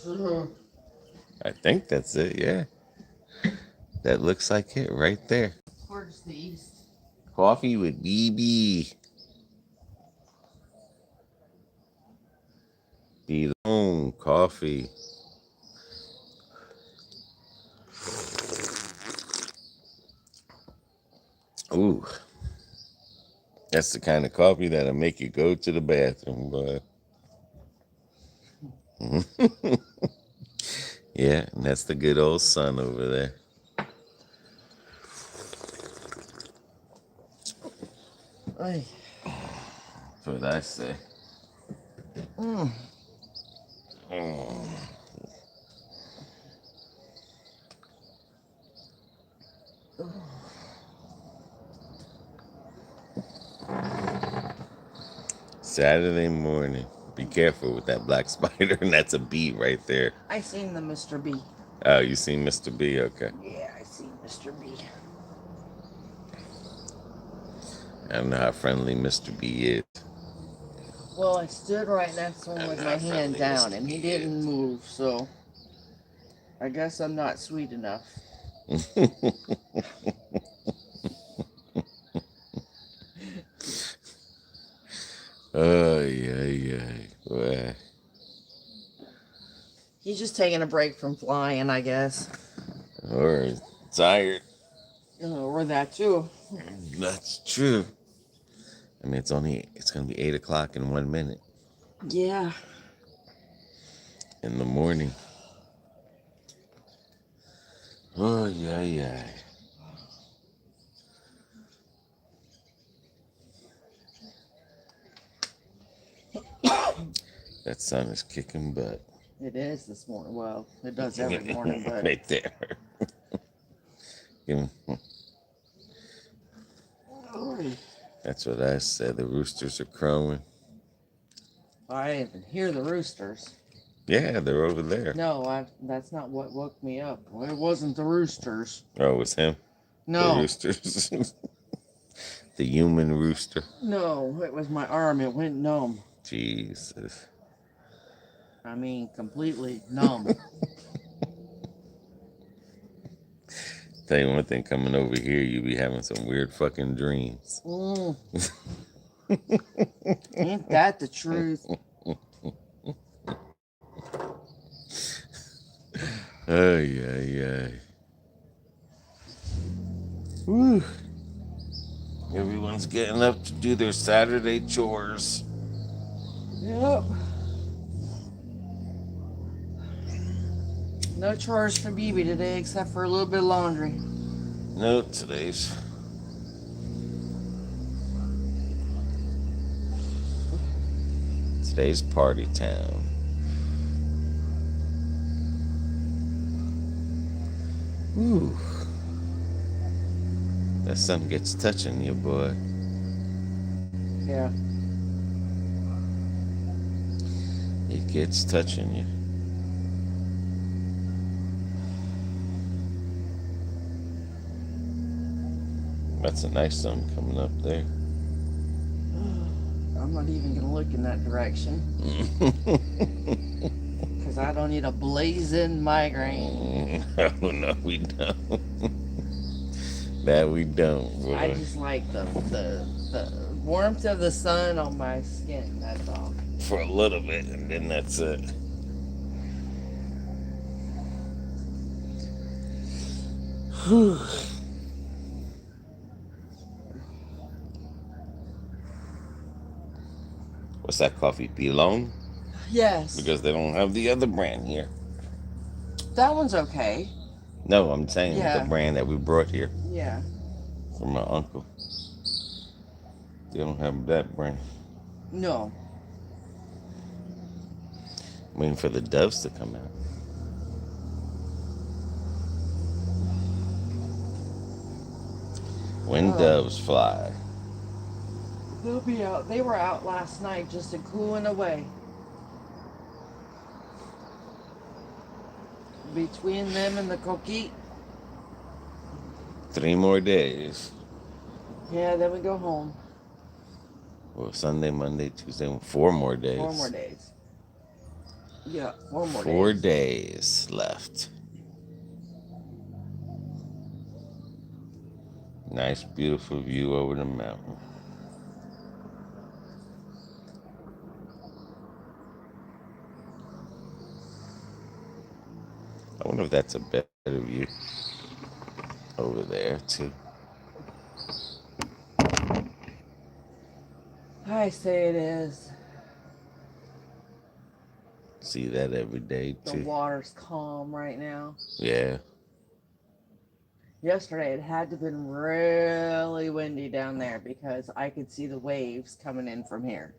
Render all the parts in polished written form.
I think that's it, yeah. That looks like it right there. Towards the east. Coffee with BB. Be long coffee. Ooh. That's the kind of coffee that'll make you go to the bathroom, boy. Yeah, and that's the good old sun over there. Ay. That's what I say. Mm. Mm. Saturday morning. Be careful with that black spider, and that's a bee right there. I seen the Mr. B. Oh, you seen Mr. B? Okay. Yeah, I seen Mr. B. I don't know how friendly Mr. B is. Well, I stood right next to him with my hand down, and he didn't move, so I guess I'm not sweet enough. Oh, yeah. Well, He's just taking a break from flying, I guess. or tired. Or that too. That's true. I mean, it's going to be 8 o'clock in 1 minute Yeah. in the morning. Oh, yeah. That sun is kicking butt. It is this morning. Well, it does every morning, but Right there. That's what I said. The roosters are crowing. I didn't even hear the roosters. Yeah, they're over there. No, that's not what woke me up. Well, it wasn't the roosters. Oh, it was him? No. The roosters. The human rooster. No, it was my arm. It went numb. Jesus. I mean, completely numb. Tell you one thing, coming over here, you be having some weird fucking dreams. Ain't that the truth? Oh, yeah. Woo. Everyone's getting up to do their Saturday chores. Yep. No chores for BB today except for a little bit of laundry. No, today's party time. Ooh. That sun gets touching you, boy. Yeah. It gets touching you. That's a nice sun coming up there. I'm not even going to look in that direction. Because I don't need a blazing migraine. Oh, no, we don't. That we don't, boy. I just like the warmth of the sun on my skin, that's all. For a little bit, and then that's it. Whew. What's that coffee? P.O? Yes. Because they don't have the other brand here. That one's okay. No, I'm saying Yeah. the brand that we brought here Yeah. from my uncle. They don't have that brand. No. I'm waiting for the doves to come out. When doves fly. They'll be out. They were out last night just a cooling away. Between them and the coquille. 3 more days. Yeah, then we go home. Well, Sunday, Monday, Tuesday, 4 more days. 4 more days. Yeah, 4 more 4 days left. Nice, beautiful view over the mountain. I wonder if that's a better view over there, too. I say it is. See that every day, The too. water's calm right now. Yeah. Yesterday it had to have been really windy down there because I could see the waves coming in from here.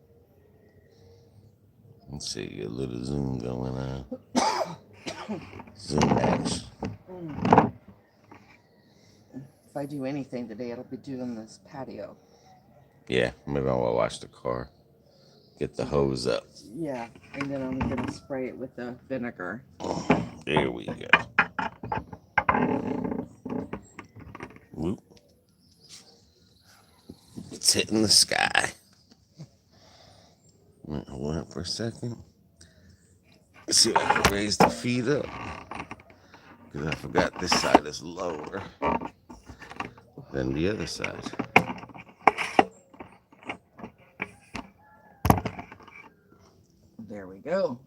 Let's see, a little zoom going on. Zoom action. If I do anything today, it'll be doing this patio. Yeah, maybe I'll wash the car. Get the hose up. Yeah, and then I'm going to spray it with the vinegar. There we go. Whoop. It's hitting the sky. Hold up for a second. Let's see if I can raise the feet up. Because I forgot this side is lower than the other side. There we go.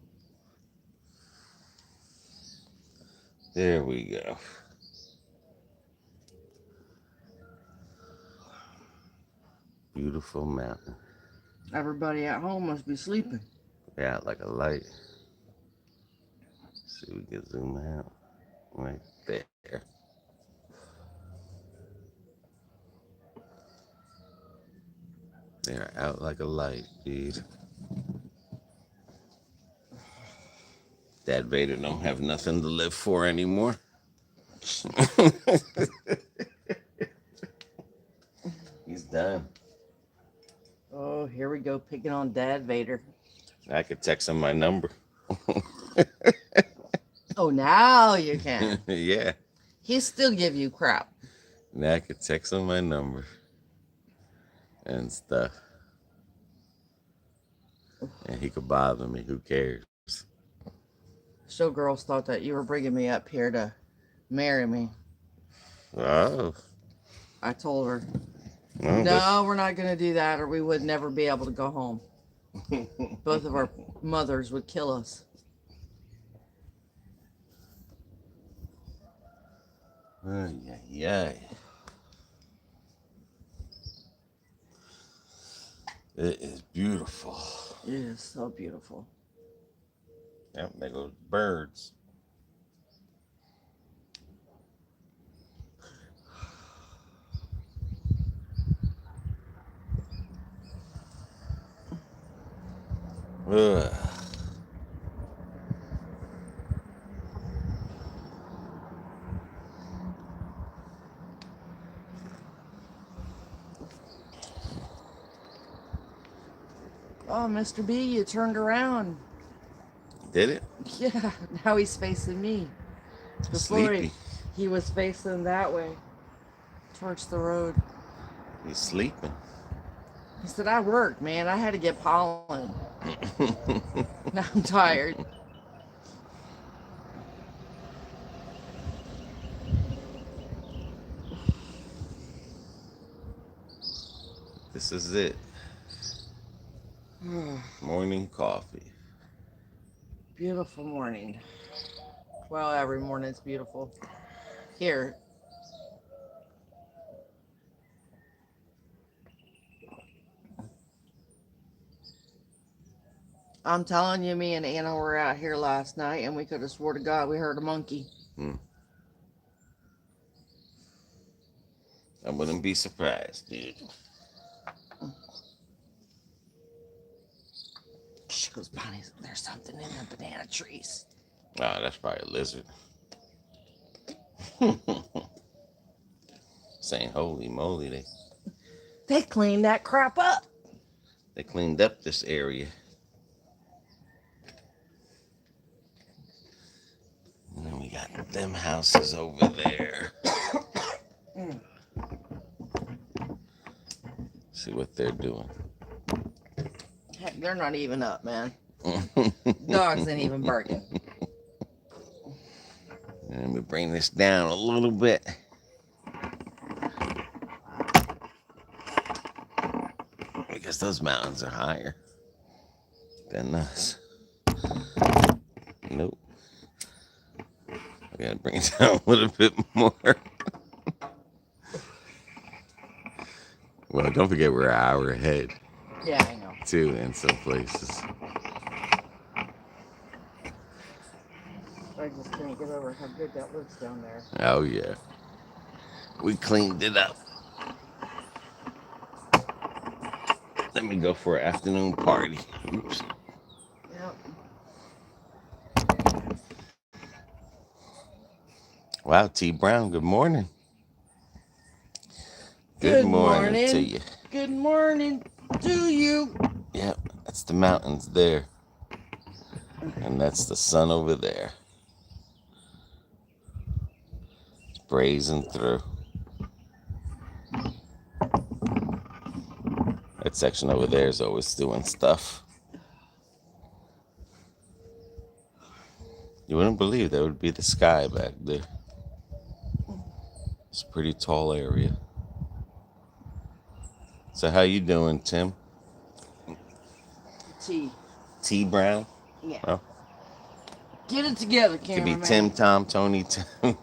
There we go. Beautiful mountain. Everybody at home must be sleeping. Yeah, like a light. See if we can zoom out. Right there. They're out like a light, dude. Dad Vader don't have nothing to live for anymore. He's done. Oh, here we go, picking on Dad Vader. I could text him my number. Oh, now you can. Yeah. He still give you crap. Now I could text him my number and stuff. And he could bother me. Who cares? Showgirls thought that you were bringing me up here to marry me. Oh. I told her, No, no, we're not going to do that or we would never be able to go home. Both of our mothers would kill us. Yeah. It is beautiful. It is so beautiful. Yep, there goes birds. Ugh. Oh, Mr. B, you turned around. Did it? Yeah, now he's facing me. Before Sleepy. he was facing that way, towards the road. He's sleeping. He said, I worked, man. I had to get pollen. Now I'm tired. This is it. Morning coffee. Beautiful morning. Well, every morning's beautiful. Here. I'm telling you, me and Anna were out here last night and we could have swore to God we heard a monkey. I wouldn't be surprised, dude. She goes, Bonnie, there's something in the banana trees. Oh, that's probably a lizard. Saying holy moly, They cleaned that crap up. they cleaned up this area. And then we got them houses over there. See what they're doing. Heck, they're not even up, man. Dogs ain't even barking. And we bring this down a little bit. Because those mountains are higher than us. Nope. I gotta bring it down a little bit more. Well, don't forget we're an hour ahead. Yeah, I know. Too, in some places. I just can't get over how good that looks down there. Oh, yeah. We cleaned it up. Let me go for an afternoon party. Oops. Yep. Wow, T. Brown, good morning. Good to morning. you. Good morning to you. Yep, that's the mountains there. And that's the sun over there. It's brazing through. That section over there is always doing stuff. You wouldn't believe that would be the sky back there. It's a pretty tall area. So how you doing, Tim? T. Brown? Yeah. Oh. Get it together, Could cameraman. be Tim, Tom, Tony, Tim.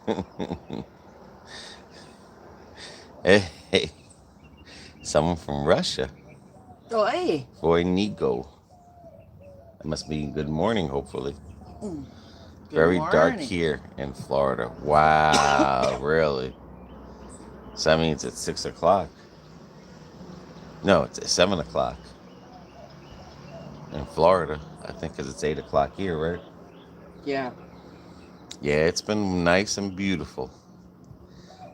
Hey, someone from Russia. Oh, hey. Boy, Nico. That must be good morning, hopefully. Good Very morning. dark here in Florida. Wow, really? So that means it's 6 o'clock. No, it's 7 o'clock in Florida. I think because it's 8 o'clock here, right? Yeah. Yeah, it's been nice and beautiful.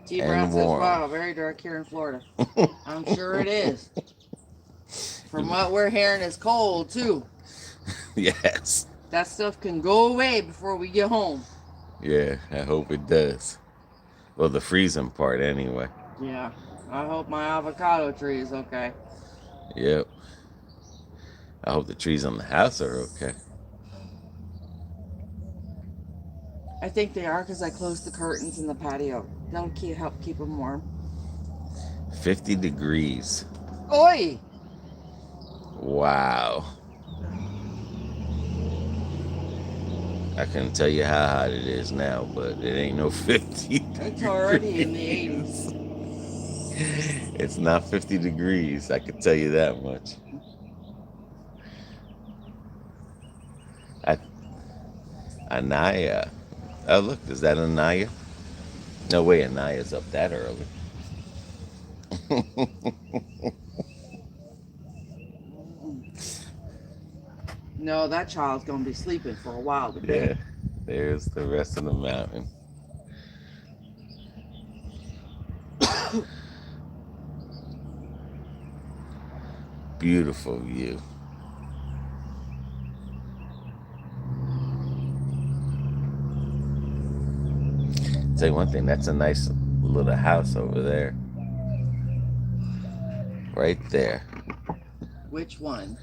T. Brown And says, warm. wow, very dark here in Florida. I'm sure it is. From what we're hearing, it's cold, too. Yes. That stuff can go away before we get home. Yeah, I hope it does. Well, the freezing part, anyway. Yeah. I hope my avocado tree is okay. Yep. I hope the trees on the house are okay. I think they are because I closed the curtains in the patio. That'll help keep them warm. 50 degrees. Oi! Wow. I couldn't tell you how hot it is now, but it ain't no 50 degrees. It's already in the 80s. It's not 50 degrees, I can tell you that much. Anaya. Oh, look, is that Anaya? No way, Anaya's up that early. No, that child's going to be sleeping for a while today. Yeah, there's the rest of the mountain. Beautiful view. Tell you one thing, that's a nice little house over there. Right there. Which one?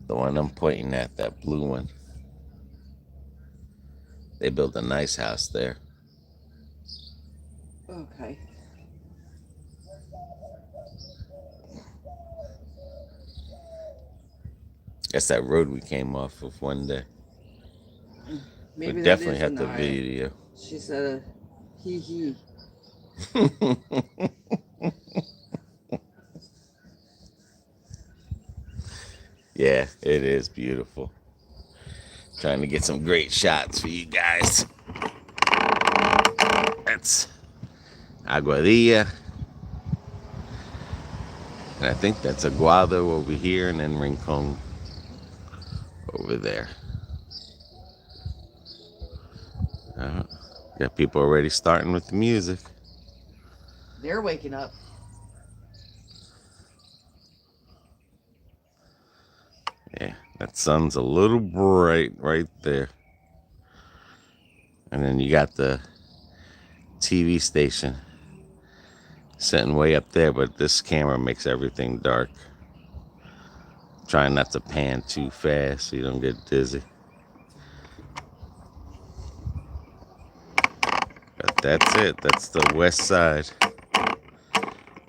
The one I'm pointing at, that blue one. They built a nice house there. Okay. That's that road we came off of one day. Maybe we that definitely is have the Anaya. video. She said, hee. Yeah, it is beautiful. Trying to get some great shots for you guys. That's Aguadilla. And I think that's Aguado over here, and then Rincon over there. Got people already starting with the music. They're waking up. Yeah, that sun's a little bright right there. And then you got the TV station sitting way up there, but this camera makes everything dark. Trying not to pan too fast so you don't get dizzy. But that's it. That's the west side.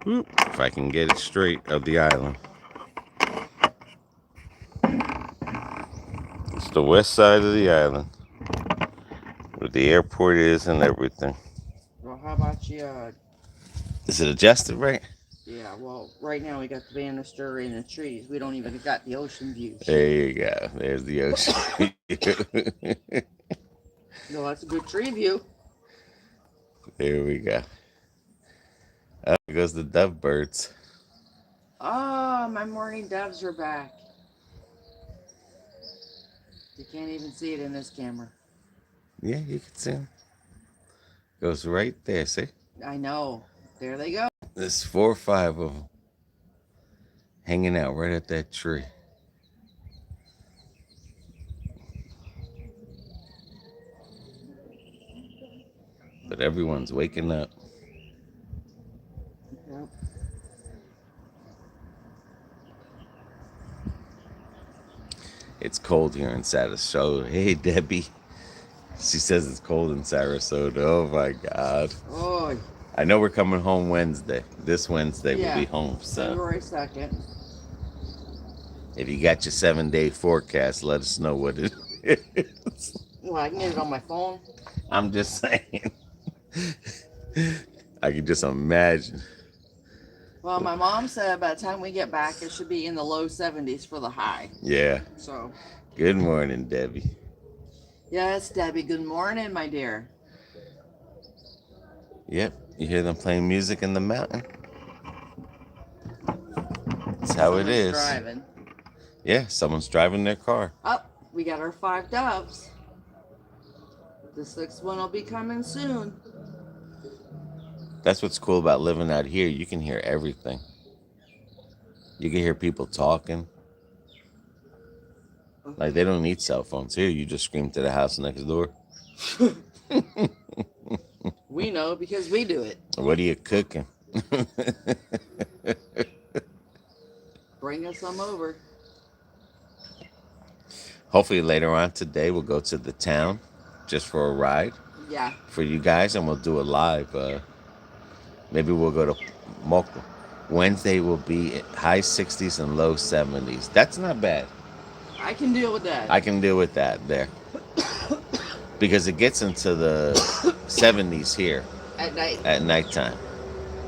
Whoop, if I can get it straight, of the island. It's the west side of the island, where the airport is and everything. Well, how about you? Is it adjusted right? Yeah, well, right now we got the banister and the trees. We don't even got the ocean view. There you go. There's the ocean. No, that's a good tree view. There we go. Oh, there goes the dove birds. Oh, my mourning doves are back. You can't even see it in this camera. Yeah, you can see them. Goes right there, see? I know. There they go. There's 4 or 5 of them hanging out right at that tree. But everyone's waking up. Yep. It's cold here in Sarasota. Hey, Debbie. She says it's cold in Sarasota. Oh, my God. Oh, I know we're coming home Wednesday. This Wednesday yeah. we'll be home. So February 2nd. if you got your 7-day forecast, let us know what it is. Well, I can get it on my phone. I'm just saying. I can just imagine. Well, my mom said by the time we get back, it should be in the low 70s for the high. Yeah. So. Good morning, Debbie. Yes, Debbie. Good morning, my dear. Yep. You hear them playing music in the mountain? That's how it is. Driving. Yeah, someone's driving their car. Oh, we got our 5 doves. The 6th one will be coming soon. That's what's cool about living out here. You can hear everything. You can hear people talking. Like, they don't need cell phones here. You just scream to the house next door. We know because we do it. What are you cooking? Bring us some over. Hopefully later on today we'll go to the town just for a ride. Yeah. For you guys, and we'll do a live. Maybe we'll go to Moco. Wednesday will be high 60s and low 70s. That's not bad. I can deal with that. I can deal with that there. Because it gets into the 70s here. At night. At nighttime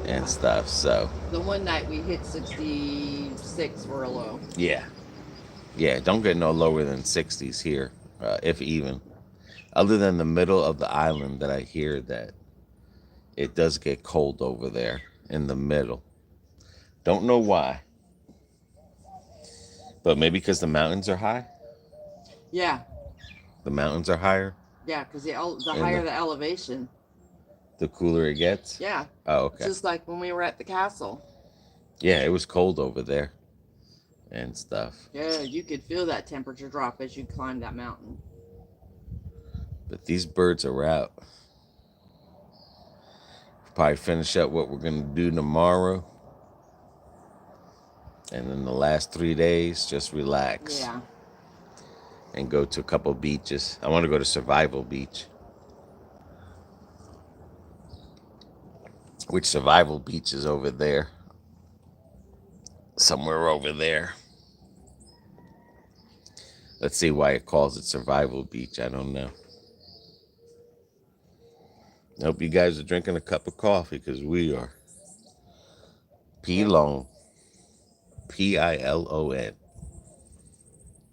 and stuff, so. The one night we hit 66 for a low. Yeah. Yeah, don't get no lower than 60s here, if even. Other than the middle of the island that I hear that it does get cold over there in the middle. Don't know why. But maybe because the mountains are high? Yeah. The mountains are higher? Yeah, because the higher the elevation, the cooler it gets? Yeah. Oh, okay. Just like when we were at the castle. Yeah, it was cold over there and stuff. Yeah, you could feel that temperature drop as you climbed that mountain. But these birds are out. Probably finish up what we're going to do tomorrow. And then the last 3 days, just relax. Yeah. And go to a couple beaches. I want to go to Survival Beach. Which Survival Beach is over there? Somewhere over there. Let's see why it calls it Survival Beach. I don't know. I hope you guys are drinking a cup of coffee, because we are. Pilon. Pilon.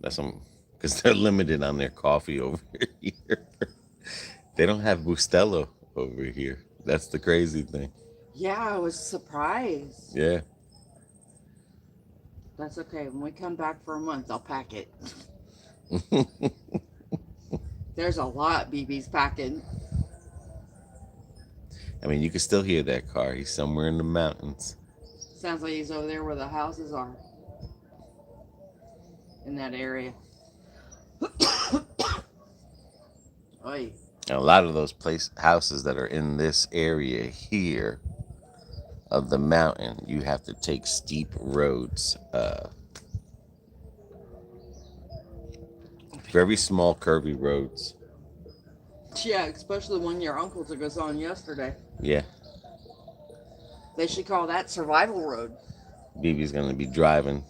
That's some, because they're limited on their coffee over here. They don't have Bustelo over here. That's the crazy thing. Yeah, I was surprised. Yeah. That's okay. When we come back for a month, I'll pack it. There's a lot BB's packing. I mean, you can still hear that car. He's somewhere in the mountains. Sounds like he's over there where the houses are. In that area. Oy. And a lot of those houses that are in this area here of the mountain, you have to take steep roads Very small, curvy roads. Yeah, especially the one your uncle took us on yesterday. Yeah. They should call that Survival Road. BB's gonna be driving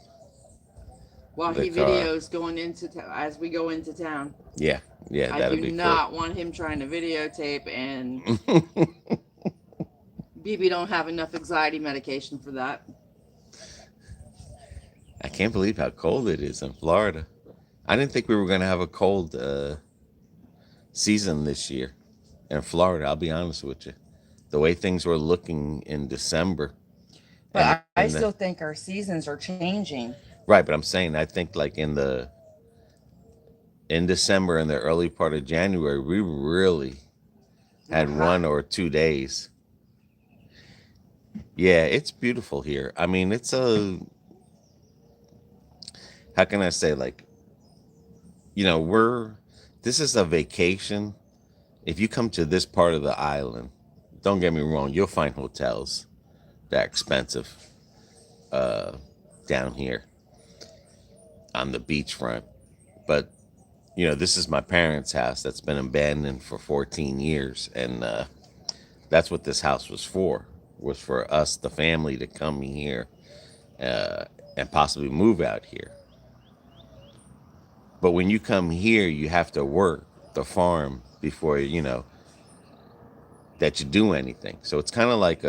While the he car. videos going into as we go into town. Yeah, yeah, I that'll do be cool. not want him trying to videotape, and BB don't have enough anxiety medication for that. I can't believe how cold it is in Florida. I didn't think we were gonna have a cold season this year in Florida. I'll be honest with you. The way things were looking in December, But and I in the still think our seasons are changing. right, but I'm saying I think like in December and the early part of January, we really had Uh-huh. 1 or 2 days. Yeah, it's beautiful here. I mean, it's a how can I say, like, this is a vacation. If you come to this part of the island, don't get me wrong, you'll find hotels that are expensive down here on the beachfront. But this is my parents' house that's been abandoned for 14 years, and that's what this house was for us, the family, to come here and possibly move out here. But when you come here, you have to work the farm before that you do anything. So it's kind of like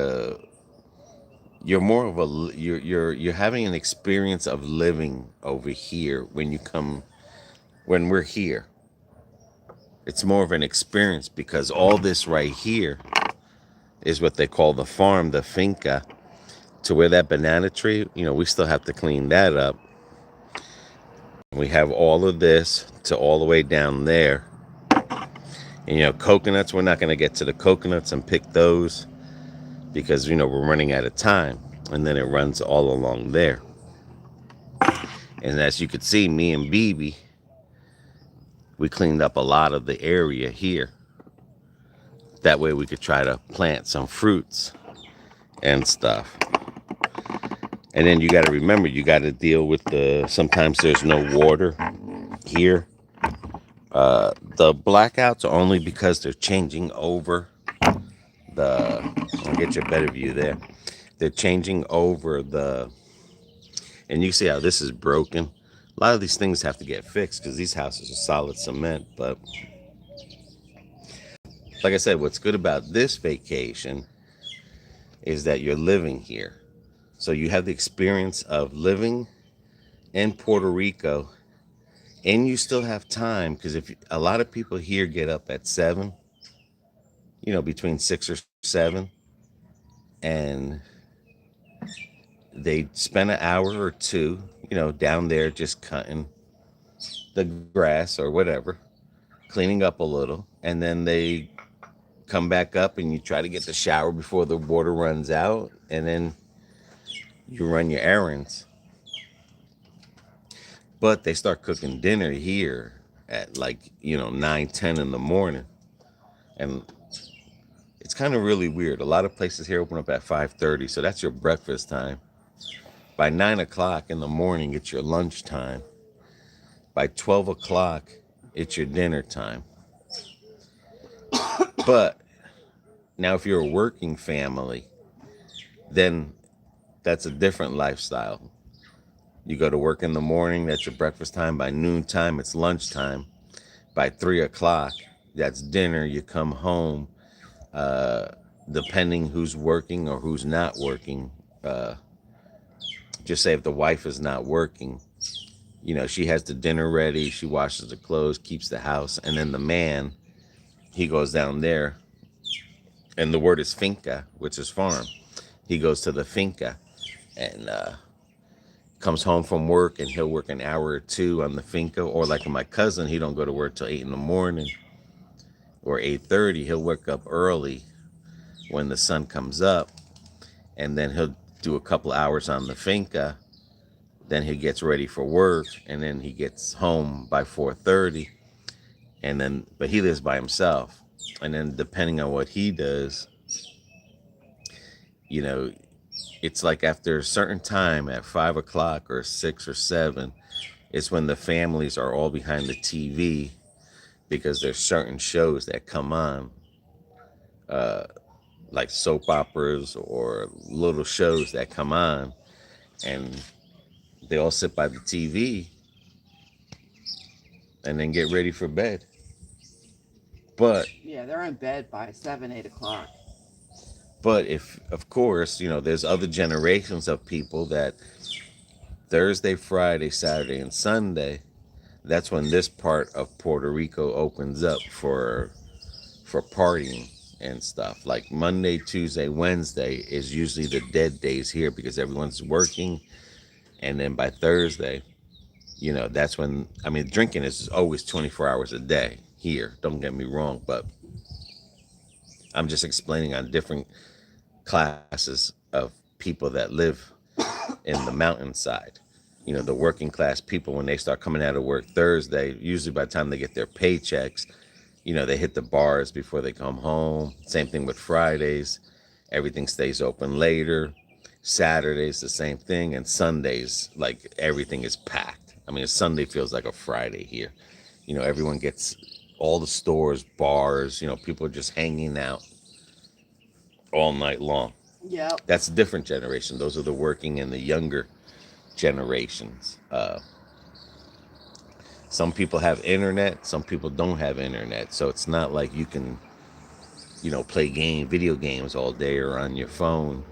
you're more of a you're having an experience of living over here when we're here. It's more of an experience because all this right here is what they call the farm, the finca, to where that banana tree, we still have to clean that up. We have all of this to all the way down there. And, coconuts, we're not going to get to the coconuts and pick those because, we're running out of time. And then it runs all along there. And as you could see, me and BB, we cleaned up a lot of the area here. That way we could try to plant some fruits and stuff. And then you got to remember, you got to deal with sometimes there's no water here. The blackouts are only because they're changing over I'll get you a better view there. They're changing over and you see how this is broken. A lot of these things have to get fixed because these houses are solid cement. But like I said, what's good about this vacation is that you're living here. So you have the experience of living in Puerto Rico, and you still have time because if a lot of people here get up at 7, between 6 or 7, and they spend an hour or two, down there just cutting the grass or whatever, cleaning up a little, and then they come back up and you try to get the shower before the water runs out, and then you run your errands. But they start cooking dinner here at 9, 10 in the morning. And it's kind of really weird. A lot of places here open up at 5:30, so that's your breakfast time. By 9 o'clock in the morning, it's your lunch time. By 12 o'clock, it's your dinner time. But now if you're a working family, then that's a different lifestyle. You go to work in the morning, that's your breakfast time. By noontime, it's lunchtime. By 3 o'clock, that's dinner. You come home, depending who's working or who's not working. Just say if the wife is not working, she has the dinner ready, she washes the clothes, keeps the house, and then the man, he goes down there, and the word is finca, which is farm. He goes to the finca and comes home from work, and he'll work an hour or two on the finca. Or like my cousin, he don't go to work till 8 in the morning or 8:30. He'll wake up early when the sun comes up, and then he'll do a couple hours on the finca. Then he gets ready for work, and then he gets home by 4:30. But he lives by himself. And then depending on what he does, it's like after a certain time at 5 o'clock or 6 or 7, It's when the families are all behind the TV because there's certain shows that come on, like soap operas or little shows that come on, and they all sit by the TV and then get ready for bed. But Yeah, they're in bed by 7, 8 o'clock. if, of course, there's other generations of people that Thursday, Friday, Saturday, and Sunday, that's when this part of Puerto Rico opens up for partying and stuff. Like Monday, Tuesday, Wednesday is usually the dead days here because everyone's working, and then by Thursday, that's when, I mean, drinking is always 24 hours a day here. Don't get me wrong, but I'm just explaining on different classes of people that live in the mountainside. The working class people, when they start coming out of work Thursday, usually by the time they get their paychecks, they hit the bars before they come home. Same thing with Fridays. Everything stays open later. Saturdays, the same thing. And Sundays, like everything is packed. I mean, a Sunday feels like a Friday here. Everyone gets all the stores, bars, people are just hanging out all night long. Yep. That's a different generation. Those are the working and the younger generations. Some people have internet, some people don't have internet. So it's not like you can, play video games all day or on your phone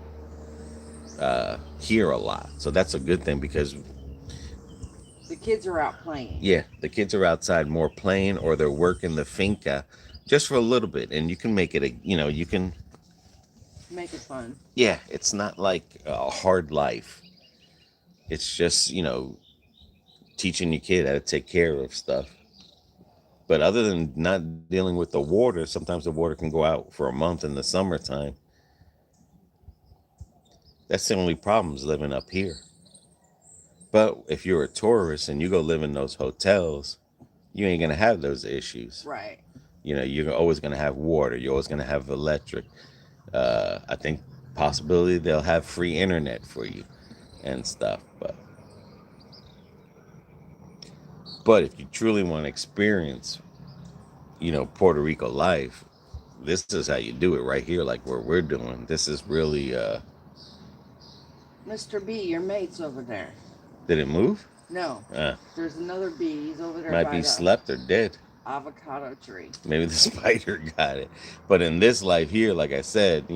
here a lot. So that's a good thing because, The kids are out playing. yeah, the kids are outside more playing or they're working the finca just for a little bit. And you can make it you can, Make it fun. yeah, it's not like a hard life. It's just, teaching your kid how to take care of stuff. But other than not dealing with the water, sometimes the water can go out for a month in the summertime. That's the only problems living up here. But if you're a tourist and you go live in those hotels, you ain't gonna have those issues. Right. You're always gonna have water. You're always gonna have electric. I think possibility they'll have free internet for you and stuff. But if you truly want to experience, Puerto Rico life, this is how you do it right here, like where we're doing. This is really, Mr. B, your mate's over there. did it move? No. There's another bee. He's over there Might by be the slept or dead. avocado tree. Maybe the spider got it. But in this life here, like I said,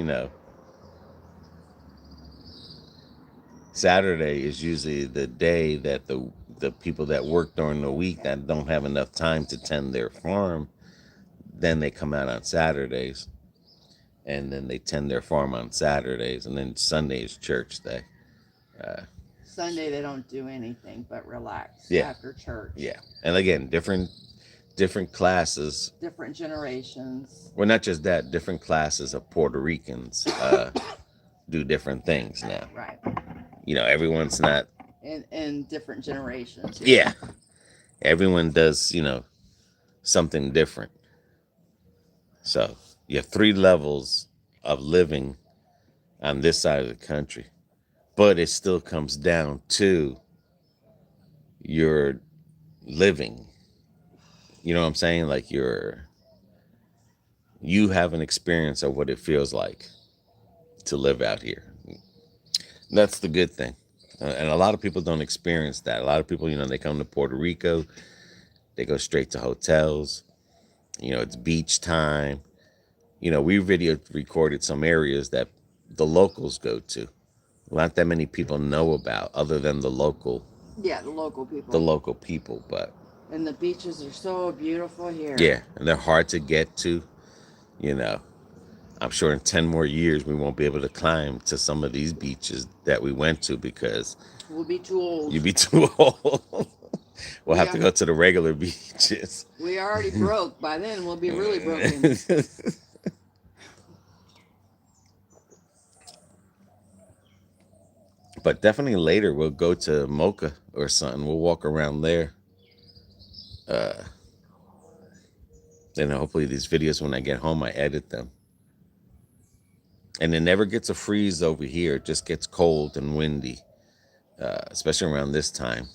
Saturday is usually the day that the people that work during the week that don't have enough time to tend their farm, then they come out on Saturdays, and then they tend their farm on Saturdays, and then Sunday is church day. Sunday they don't do anything but relax after church. Yeah, and again, different classes, different generations. Well, not just that, different classes of Puerto Ricans do different things now. Right. Everyone's not in different generations. Yeah, everyone does something different. So you have 3 levels of living on this side of the country, but it still comes down to your living. You know what I'm saying? Like you have an experience of what it feels like to live out here. That's the good thing. And a lot of people don't experience that. A lot of people, they come to Puerto Rico, they go straight to hotels. It's beach time. We video recorded some areas that the locals go to. Not that many people know about other than the local. Yeah, the local people. The local people, but. And the beaches are so beautiful here. Yeah, and they're hard to get to. I'm sure in 10 more years we won't be able to climb to some of these beaches that we went to because we'll be too old. You'll be too old. We'll have to go to the regular beaches. We already broke. By then we'll be really broken. But definitely later we'll go to Mocha or something. We'll walk around there. Then hopefully these videos, when I get home, I edit them. And it never gets a freeze over here. It just gets cold and windy, especially around this time.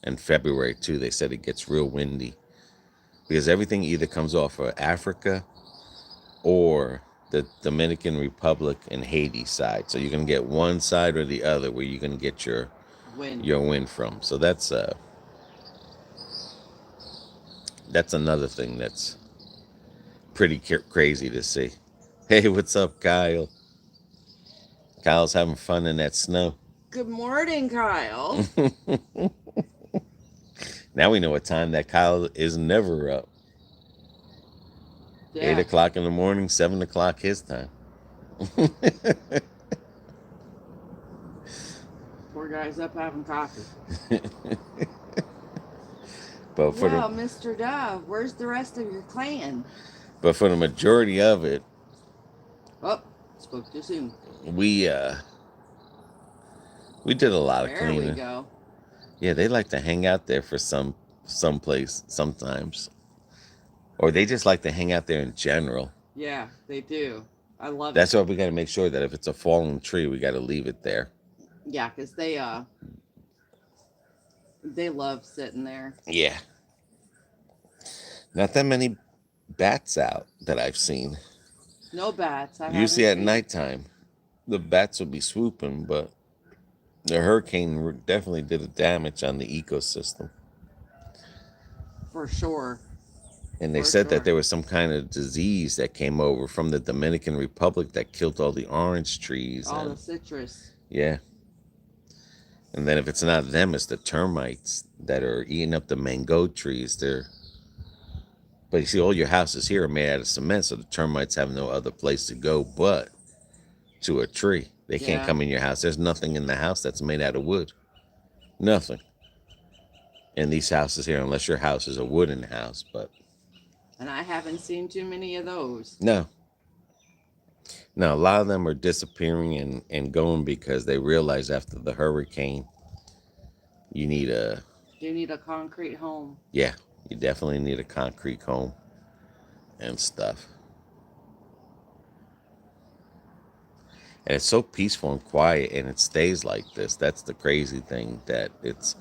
And February too. They said it gets real windy because everything either comes off of Africa or the Dominican Republic and Haiti side. So you're gonna get one side or the other where you're gonna get Wind. your wind from. So that's another thing that's pretty crazy to see. Hey, what's up, Kyle? Kyle's having fun in that snow. Good morning, Kyle. Now we know what time that Kyle is never up. Yeah. 8 o'clock in the morning, 7 o'clock his time. Poor guy's up having coffee. But for Well, Mr. Dove, where's the rest of your clan? But for the majority of it, Oh, spoke too soon. we did a lot of cleaning. There we go. Yeah, they like to hang out there for some place sometimes. Or they just like to hang out there in general. Yeah, they do. I love That's why we got to make sure that if it's a fallen tree, we got to leave it there. Yeah, because they love sitting there. Yeah. Not that many bats out that I've seen. No bats. Usually at nighttime, the bats will be swooping, but the hurricane definitely did a damage on the ecosystem. For sure. And they said that there was some kind of disease that came over from the Dominican Republic that killed all the orange trees. All the citrus. Yeah. And then if it's not them, it's the termites that are eating up the mango trees. But you see, all your houses here are made out of cement, so the termites have no other place to go but to a tree. They can't come in your house. There's nothing in the house that's made out of wood. Nothing. In these houses here, unless your house is a wooden house, but... And I haven't seen too many of those. No. No, a lot of them are disappearing and going because they realize after the hurricane, you need a concrete home. Yeah, you definitely need a concrete home and stuff. And it's so peaceful and quiet, and it stays like this. That's the crazy thing, that it's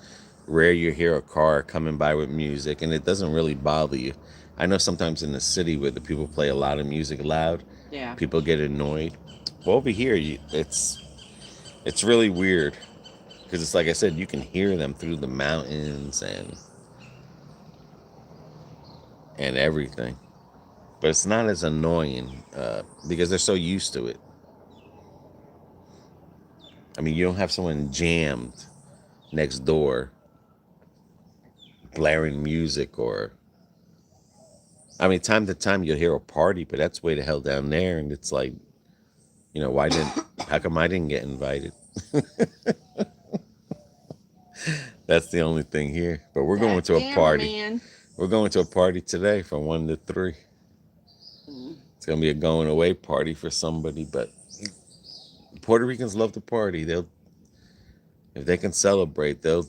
rare you hear a car coming by with music, and it doesn't really bother you. I know sometimes in the city where the people play a lot of music loud, people get annoyed. Well, over here, it's really weird because it's like I said, you can hear them through the mountains and everything, but it's not as annoying because they're so used to it. I mean, you don't have someone jammed next door blaring music, or I mean, time to time you'll hear a party, but that's way the hell down there, and it's like, how come I didn't get invited? That's the only thing here. But we're going to a party. Man. We're going to a party today from 1 to 3. It's gonna be a going away party for somebody, but Puerto Ricans love to party. If they can celebrate, they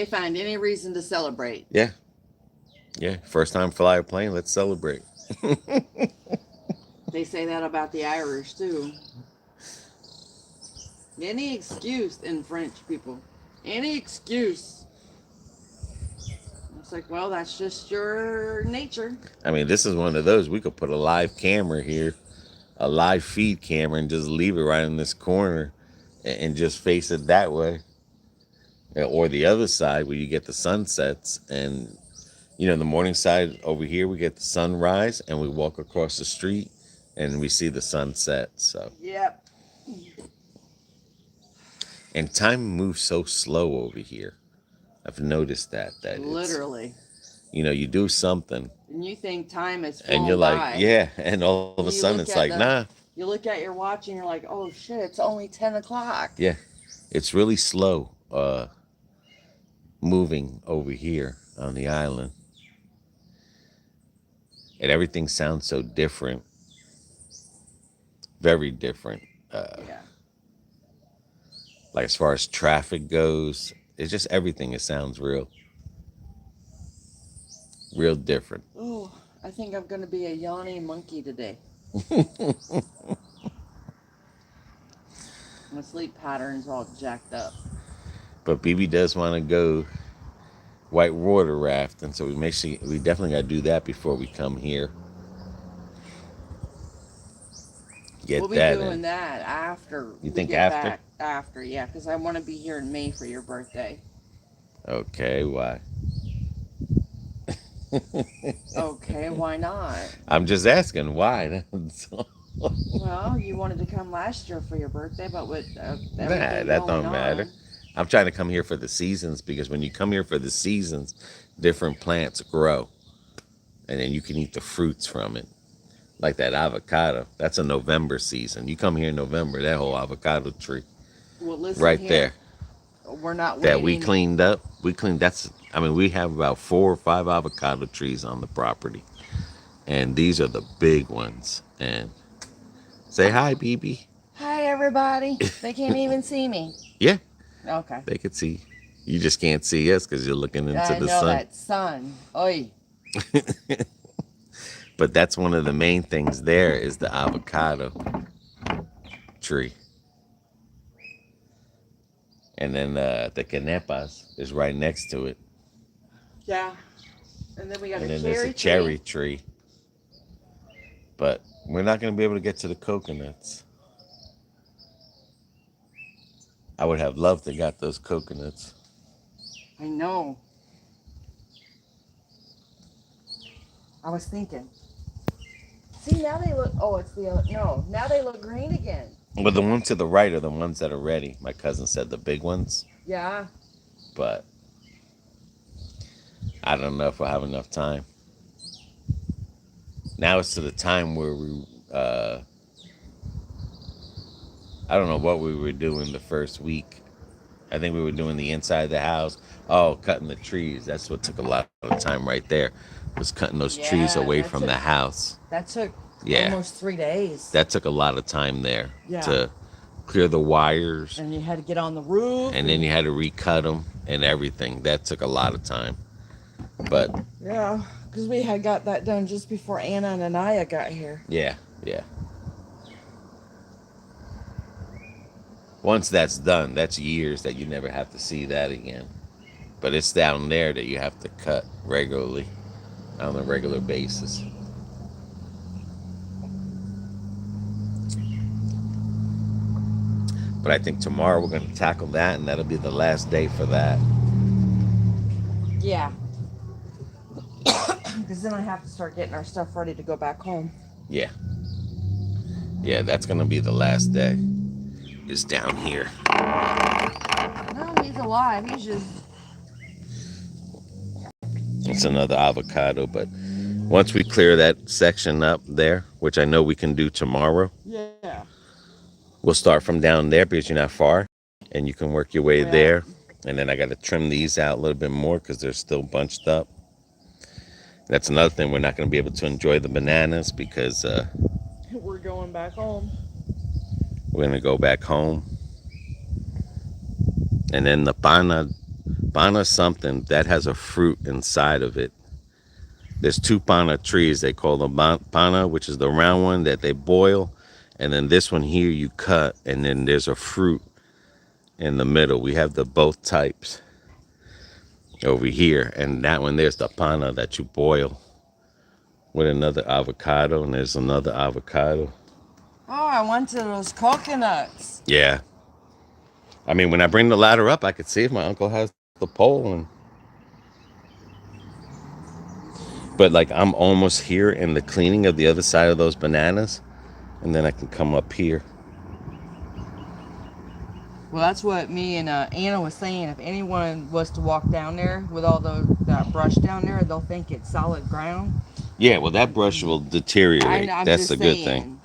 find any reason to celebrate. Yeah. First time fly a plane, let's celebrate. They say that about the Irish too. Any excuse in French, people. Any excuse. It's like, well, that's just your nature. I mean, this is one of those. We could put a live camera here, a live feed camera, and just leave it right in this corner and just face it that way. Or the other side where you get the sunsets, and the morning side over here we get the sunrise, and we walk across the street and we see the sunset. So yep. And time moves so slow over here. I've noticed that literally, you do something and you think time is and you're like by. Yeah, and all of a sudden it's like nah. You look at your watch and you're like, oh shit, it's only 10 o'clock. Yeah, it's really slow moving over here on the island, and everything sounds so different, very different. Like as far as traffic goes, it's just everything. It sounds real different. Oh, I think I'm gonna be a yawning monkey today. My sleep pattern's all jacked up. But BB does want to go white water rafting, so we definitely got to do that before we come here. We'll Get be that doing in. that after You we think get after? back. After, yeah, because I want to be here in May for your birthday. Okay, why? Okay, why not? I'm just asking why. Well, you wanted to come last year for your birthday, but with Nah, everything that going don't matter. on. I'm trying to come here for the seasons because when you come here for the seasons, different plants grow, and then you can eat the fruits from it. Like that avocado, that's a November season. You come here in November, that whole avocado tree Well, listen right there here. We're not that we waiting. cleaned up. We cleaned. I mean, we have about 4 or 5 avocado trees on the property, and these are the big ones. And say hi, BB. Hi, everybody. They can't even see me. Yeah, Okay. they could see. You just can't see us because you're looking into I the know sun. that sun. Oi. But that's one of the main things there is the avocado tree. And then the canepas is right next to it. Yeah. And then we got And a then there's a cherry cherry tree. tree. But we're not going to be able to get to the coconuts. I would have loved to got those coconuts. I know. I was thinking. See, now they look. Oh, it's the other. No, now they look green again. But the ones to the right are the ones that are ready. My cousin said the big ones. Yeah. But I don't know if we'll have enough time. Now it's to the time where I don't know what we were doing the first week. I think we were doing the inside of the house. Oh, cutting the trees. That's what took a lot of time right there. Was cutting those trees Yeah, away from the house. that took Yeah. almost 3 days. That took a lot of time there Yeah. to clear the wires. And you had to get on the roof. And then you had to recut them and everything. That took a lot of time. But Yeah, because we had got that done just before Anna and Anaya got here. yeah. Once that's done, that's years that you never have to see that again. But it's down there that you have to cut regularly on a regular basis. But I think tomorrow we're going to tackle that, and that'll be the last day for that. Yeah. Because then I have to start getting our stuff ready to go back home. Yeah. Yeah, that's going to be the last day. Is down here. No, he's alive. He's just... It's another avocado, but once we clear that section up there, which I know we can do tomorrow, Yeah. we'll start from down there because you're not far, and you can work your way there. And then I got to trim these out a little bit more because they're still bunched up. That's another thing. We're not going to be able to enjoy the bananas because we're going back home. We're going to go back home. And then the pana something that has a fruit inside of it. There's 2 pana trees. They call the pana, which is the round one that they boil. And then this one here you cut, and then there's a fruit in the middle. We have the both types over here. And that one, there's the pana that you boil with another avocado. And there's another avocado. Oh, I wanted those coconuts. Yeah. I mean, when I bring the ladder up, I could see if my uncle has the pole. But like I'm almost here in the cleaning of the other side of those bananas. And then I can come up here. Well, that's what me and Anna was saying. If anyone was to walk down there with all that brush down there, they'll think it's solid ground. Yeah, well, that brush will deteriorate. I'm That's just a good saying. thing.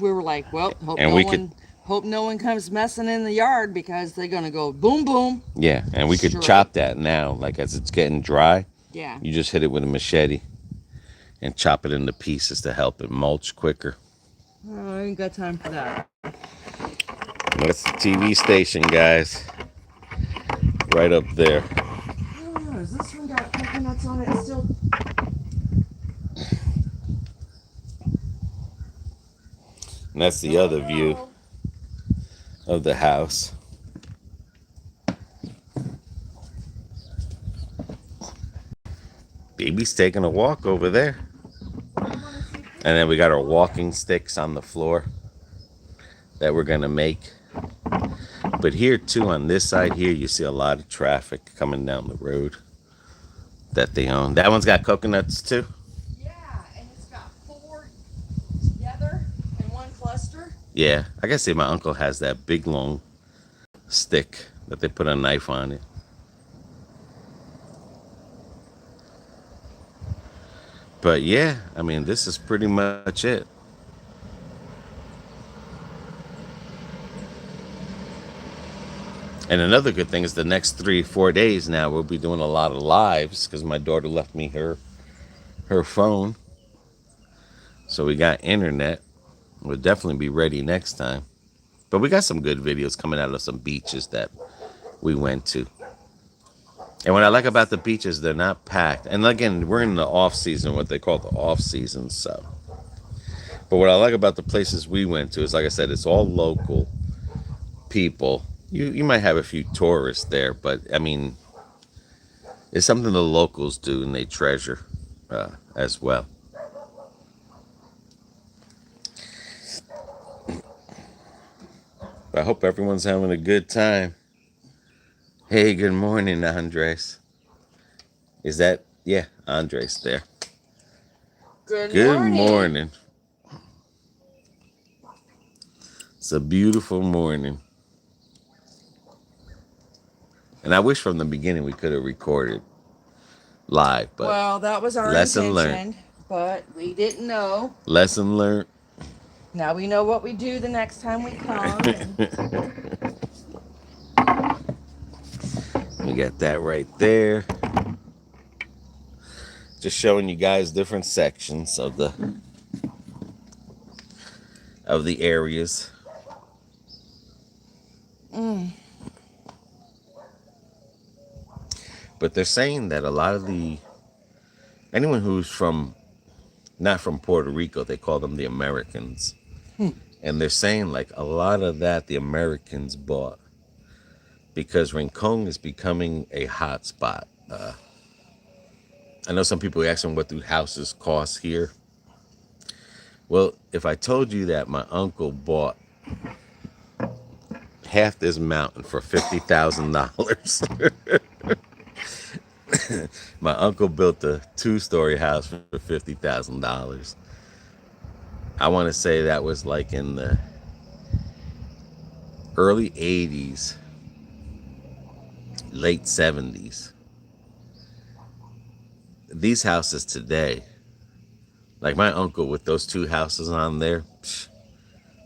We were like, well, And hope no one comes messing in the yard because they're gonna go boom boom. Yeah, and we could chop that now, like as it's getting dry. Yeah. You just hit it with a machete and chop it into pieces to help it mulch quicker. Oh, I ain't got time for that. That's the TV station, guys. Right up there. Oh, is this one got coconuts on it still? And that's the other view of the house. Baby's taking a walk over there. And then we got our walking sticks on the floor that we're going to make. But here, too, on this side here, you see a lot of traffic coming down the road that they own. That one's got coconuts, too? Yeah, and it's got 4 together in one cluster. Yeah, I can see my uncle has that big, long stick that they put a knife on it. But yeah, I mean, this is pretty much it. And another good thing is the next 3-4 days now we'll be doing a lot of lives because my daughter left me her phone. So we got internet. We'll definitely be ready next time. But we got some good videos coming out of some beaches that we went to. And what I like about the beaches, they're not packed. And again, we're in the off season, what they call the off season. So, but what I like about the places we went to is, like I said, it's all local people. You might have a few tourists there, but I mean, it's something the locals do and they treasure as well. I hope everyone's having a good time. Hey, good morning, Andres. Is that, yeah, Andres there. Good morning. It's a beautiful morning. And I wish from the beginning we could have recorded live, but well, that was our lesson intention, learned. But we didn't know. Lesson learned. Now we know what we do the next time we come. We got that right there. Just showing you guys different sections of the areas. But they're saying that a lot of anyone who's not from Puerto Rico, they call them the Americans. And they're saying like a lot of that the Americans bought because Rincon is becoming a hot spot. I know some people asking what do houses cost here. Well, if I told you that my uncle bought half this mountain for $50,000. My uncle built a 2-story house for $50,000. I want to say that was like in the early 80s, late 70s. These houses today, like my uncle with those 2 houses on there,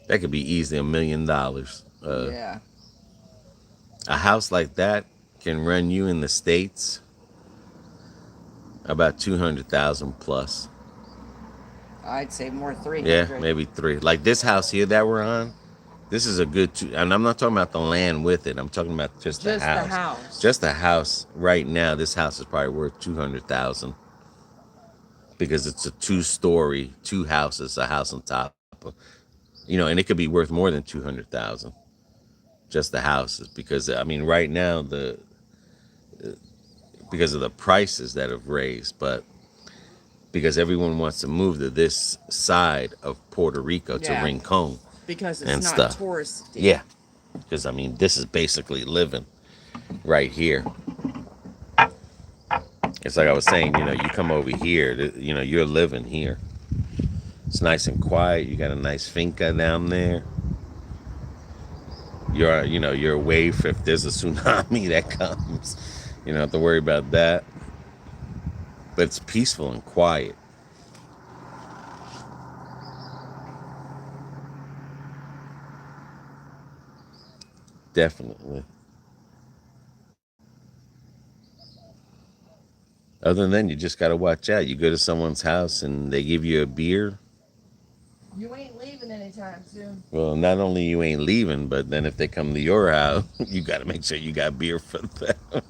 that could be easily $1 million. Yeah. A house like that can run you in the States about 200,000 plus. I'd say more 300. Yeah, maybe 3. Like this house here that we're on, this is a good and I'm not talking about the land with it. I'm talking about just the house. Just the house right now, this house is probably worth 200,000 because it's a 2-story, 2 houses, a house on top of, and it could be worth more than 200,000. Just the houses, because I mean, right now because of the prices that have raised, but because everyone wants to move to this side of Puerto Rico to Rincon because it's and not stuff. touristy. Yeah, because I mean, this is basically living right here. It's like I was saying, you come over here, you're living here. It's nice and quiet. You got a nice finca down there. You're away if there's a tsunami that comes. You don't have to worry about that. But it's peaceful and quiet. Definitely. Other than that, you just got to watch out. You go to someone's house and they give you a beer. You ain't leaving anytime soon. Well, not only you ain't leaving, but then if they come to your house, you got to make sure you got beer for them.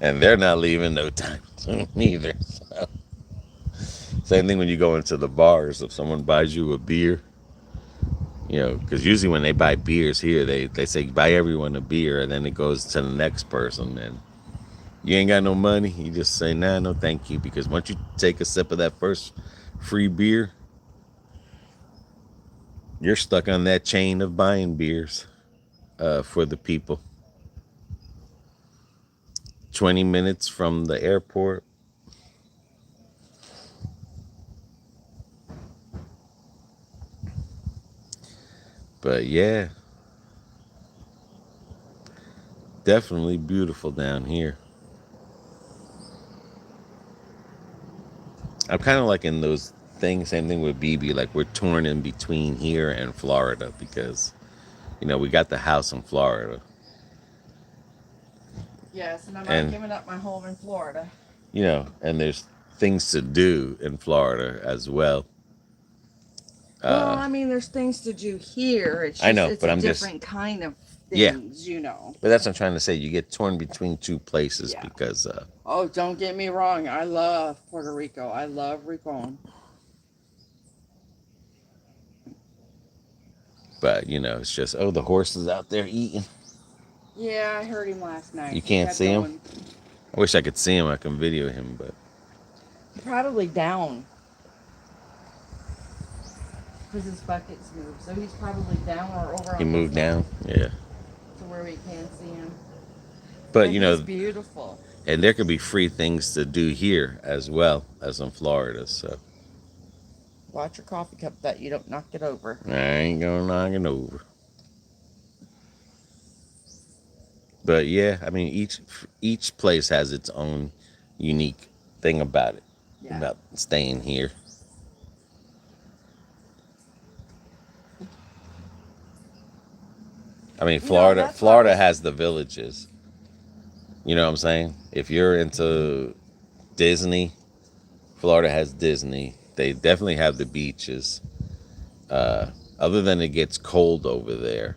And they're not leaving no time soon either. So. Same thing when you go into the bars. If someone buys you a beer, because usually when they buy beers here, they say buy everyone a beer, and then it goes to the next person, and You ain't got no money. You just say, nah, no thank you. Because once you take a sip of that first free beer, you're stuck on that chain of buying beers for the people. 20 minutes from the airport. But yeah, definitely beautiful down here. I'm kind of like in those things, same thing with BB, like we're torn in between here and Florida because, we got the house in Florida. Yes, and I'm not And, giving up my home in Florida. and there's things to do in Florida as well. Well, I mean, there's things to do here. It's I just know, it's but a I'm just, different kind of yeah. things, you know. But that's what I'm trying to say. You get torn between two places Yeah. because, Oh, don't get me wrong. I love Puerto Rico. I love Rincon. but, it's just, oh, the horse is out there eating. Yeah, I heard him last night. You He can't kept see him? going. I wish I could see him. I can video him, but Probably down. Because his buckets moved. So he's probably down or over on he moved this side down. Yeah. to where we can see him. But, He's beautiful. and there could be free things to do here as well as in Florida. So Watch your coffee cup that you don't knock it over. I ain't gonna knock it over. But yeah, I mean each place has its own unique thing about it. Yeah. About staying here. I mean Florida has the villages. You know what I'm saying? If you're into Disney, Florida has Disney. They definitely have the beaches. Other than it gets cold over there,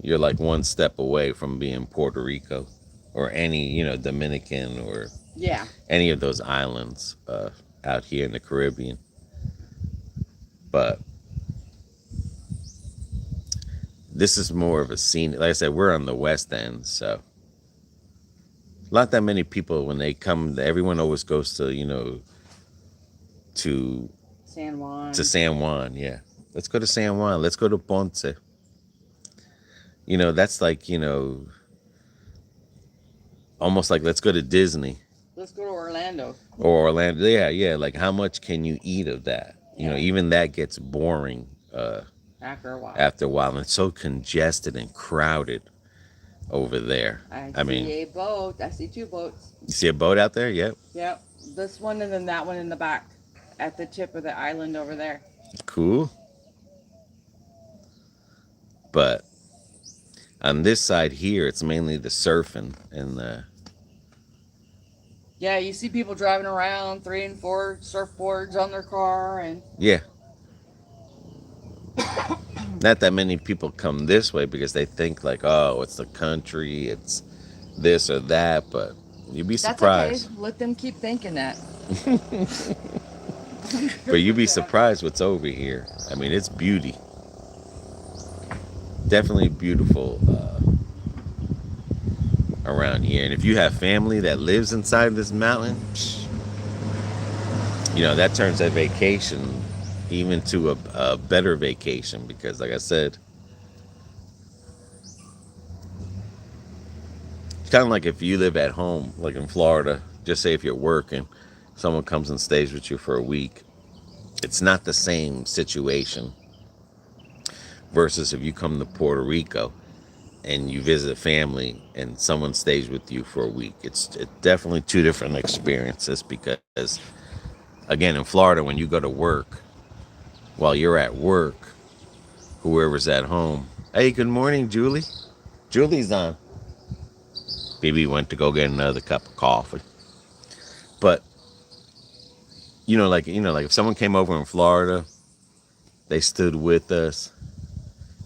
you're like one step away from being Puerto Rico or any, Dominican or any of those islands out here in the Caribbean. But this is more of a scene. Like I said, we're on the West End, so not that many people when they come. Everyone always goes to, to San Juan. To San Juan, yeah. Let's go to San Juan. Let's go to Ponce. That's like, almost like let's go to Disney. Let's go to Orlando. Or Orlando. Yeah, yeah. Like how much can you eat of that? Yeah. Even that gets boring after a while. After a while. And it's so congested and crowded over there. I mean, a boat. I see two boats. You see a boat out there? Yep. Yep. This one and then that one in the back at the tip of the island over there. Cool. But on this side here, it's mainly the surfing and the... Yeah, you see people driving around, 3 and 4 surfboards on their car and... Yeah. Not that many people come this way because they think like, oh, it's the country, it's this or that, but you'd be surprised. That's okay. Let them keep thinking that. But you'd be surprised what's over here. I mean, it's beauty. Definitely beautiful around here. And if you have family that lives inside this mountain, that turns that vacation even to a better vacation because, like I said, it's kind of like if you live at home, like in Florida, just say if you're working, someone comes and stays with you for a week. It's not the same situation versus if you come to Puerto Rico and you visit family and someone stays with you for a week. It's definitely two different experiences because, again, in Florida, when you go to work, while you're at work, whoever's at home, hey, good morning, Julie. Julie's on. BB went to go get another cup of coffee. But, like if someone came over in Florida, they stood with us.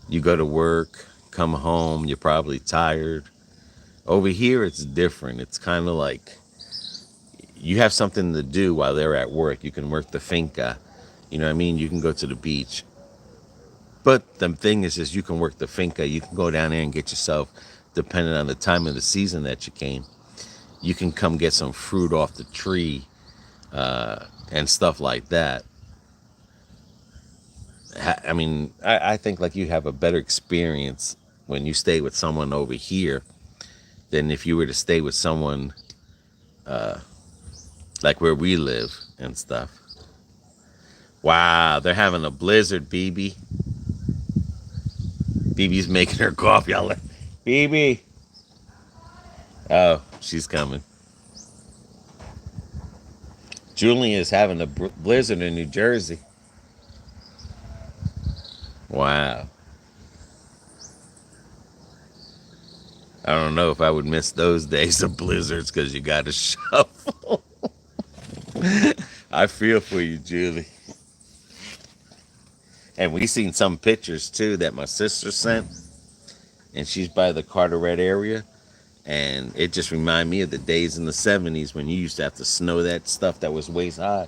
You go to work, come home, you're probably tired. Over here, it's different. It's kind of like you have something to do while they're at work. You can work the Finca. You know what I mean? You can go to the beach. But the thing is you can work the Finca. You can go down there and get yourself, depending on the time of the season that you came, you can come get some fruit off the tree and stuff like that. I mean, I think like you have a better experience when you stay with someone over here than if you were to stay with someone like where we live and stuff. Wow, they're having a blizzard, BB. BB's making her coffee. Y'all, BB. Oh, she's coming. Julian is having a blizzard in New Jersey. Wow. I don't know if I would miss those days of blizzards because you got to shovel. I feel for you, Julie. And we seen some pictures too that my sister sent, and she's by the Carteret area, and it just reminded me of the days in the 70s when you used to have to snow that stuff that was waist high.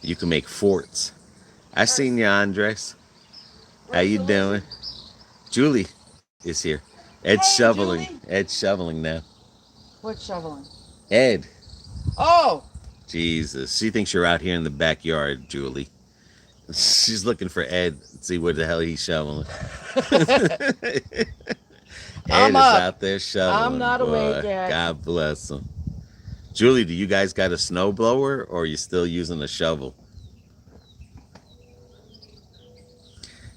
You can make forts. I seen you, Andres. How you doing? Julie is here. Ed's Hey, shoveling. Julie. Ed's shoveling now. What shoveling? Ed. Oh. Jesus. She thinks you're out here in the backyard, Julie. She's looking for Ed. See what the hell he's shoveling. Ed I'm is up. out there shoveling. I'm not awake yet. God bless him. Julie, do you guys got a snowblower or are you still using a shovel?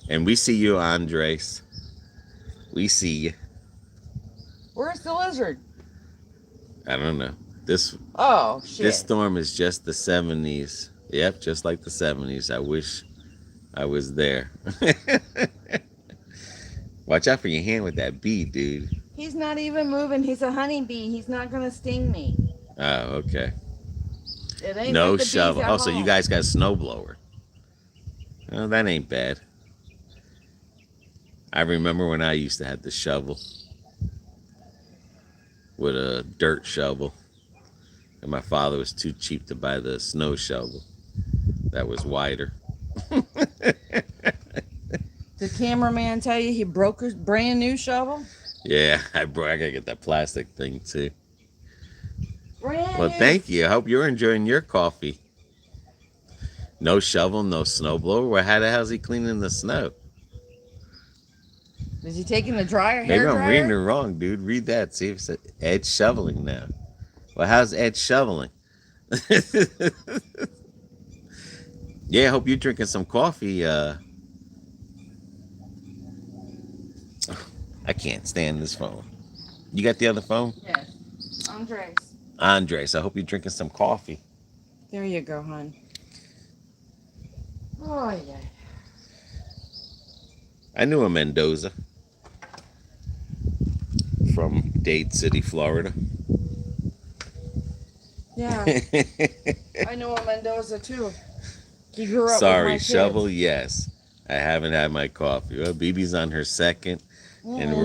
And we see you, Andres. We see you. Where's the lizard? I don't know. This Shit. storm is just the 70s. Yep, just like the 70s. I wish I was there. Watch out for your hand with that bee, dude. He's not even moving. He's a honeybee. He's not gonna sting me. Oh, okay. It ain't No like the shovel. bees at Oh, so you home. guys got a snowblower. Oh, that ain't bad. I remember when I used to have the shovel with a dirt shovel. And my father was too cheap to buy the snow shovel that was wider. Did cameraman tell you he broke his brand new shovel? Yeah, I gotta get that plastic thing too. Brand Well, new. thank you. I hope you're enjoying your coffee. No shovel, no snowblower. Well, how the hell's he cleaning the snow? Is he taking the dryer? Maybe Hair I'm dryer? reading it wrong, dude. Read that. See if it's Ed shoveling now. Well, how's Ed shoveling? Yeah, I hope you're drinking some coffee. I can't stand this phone. You got the other phone? Yes. Andres. Andres, I hope you're drinking some coffee. There you go, hon. Oh, yeah. I knew a Mendoza from Dade City, Florida. Yeah. I know a Mendoza, too. He grew up with Sorry, my shovel, kids. yes. I haven't had my coffee. Well, BB's on her second, and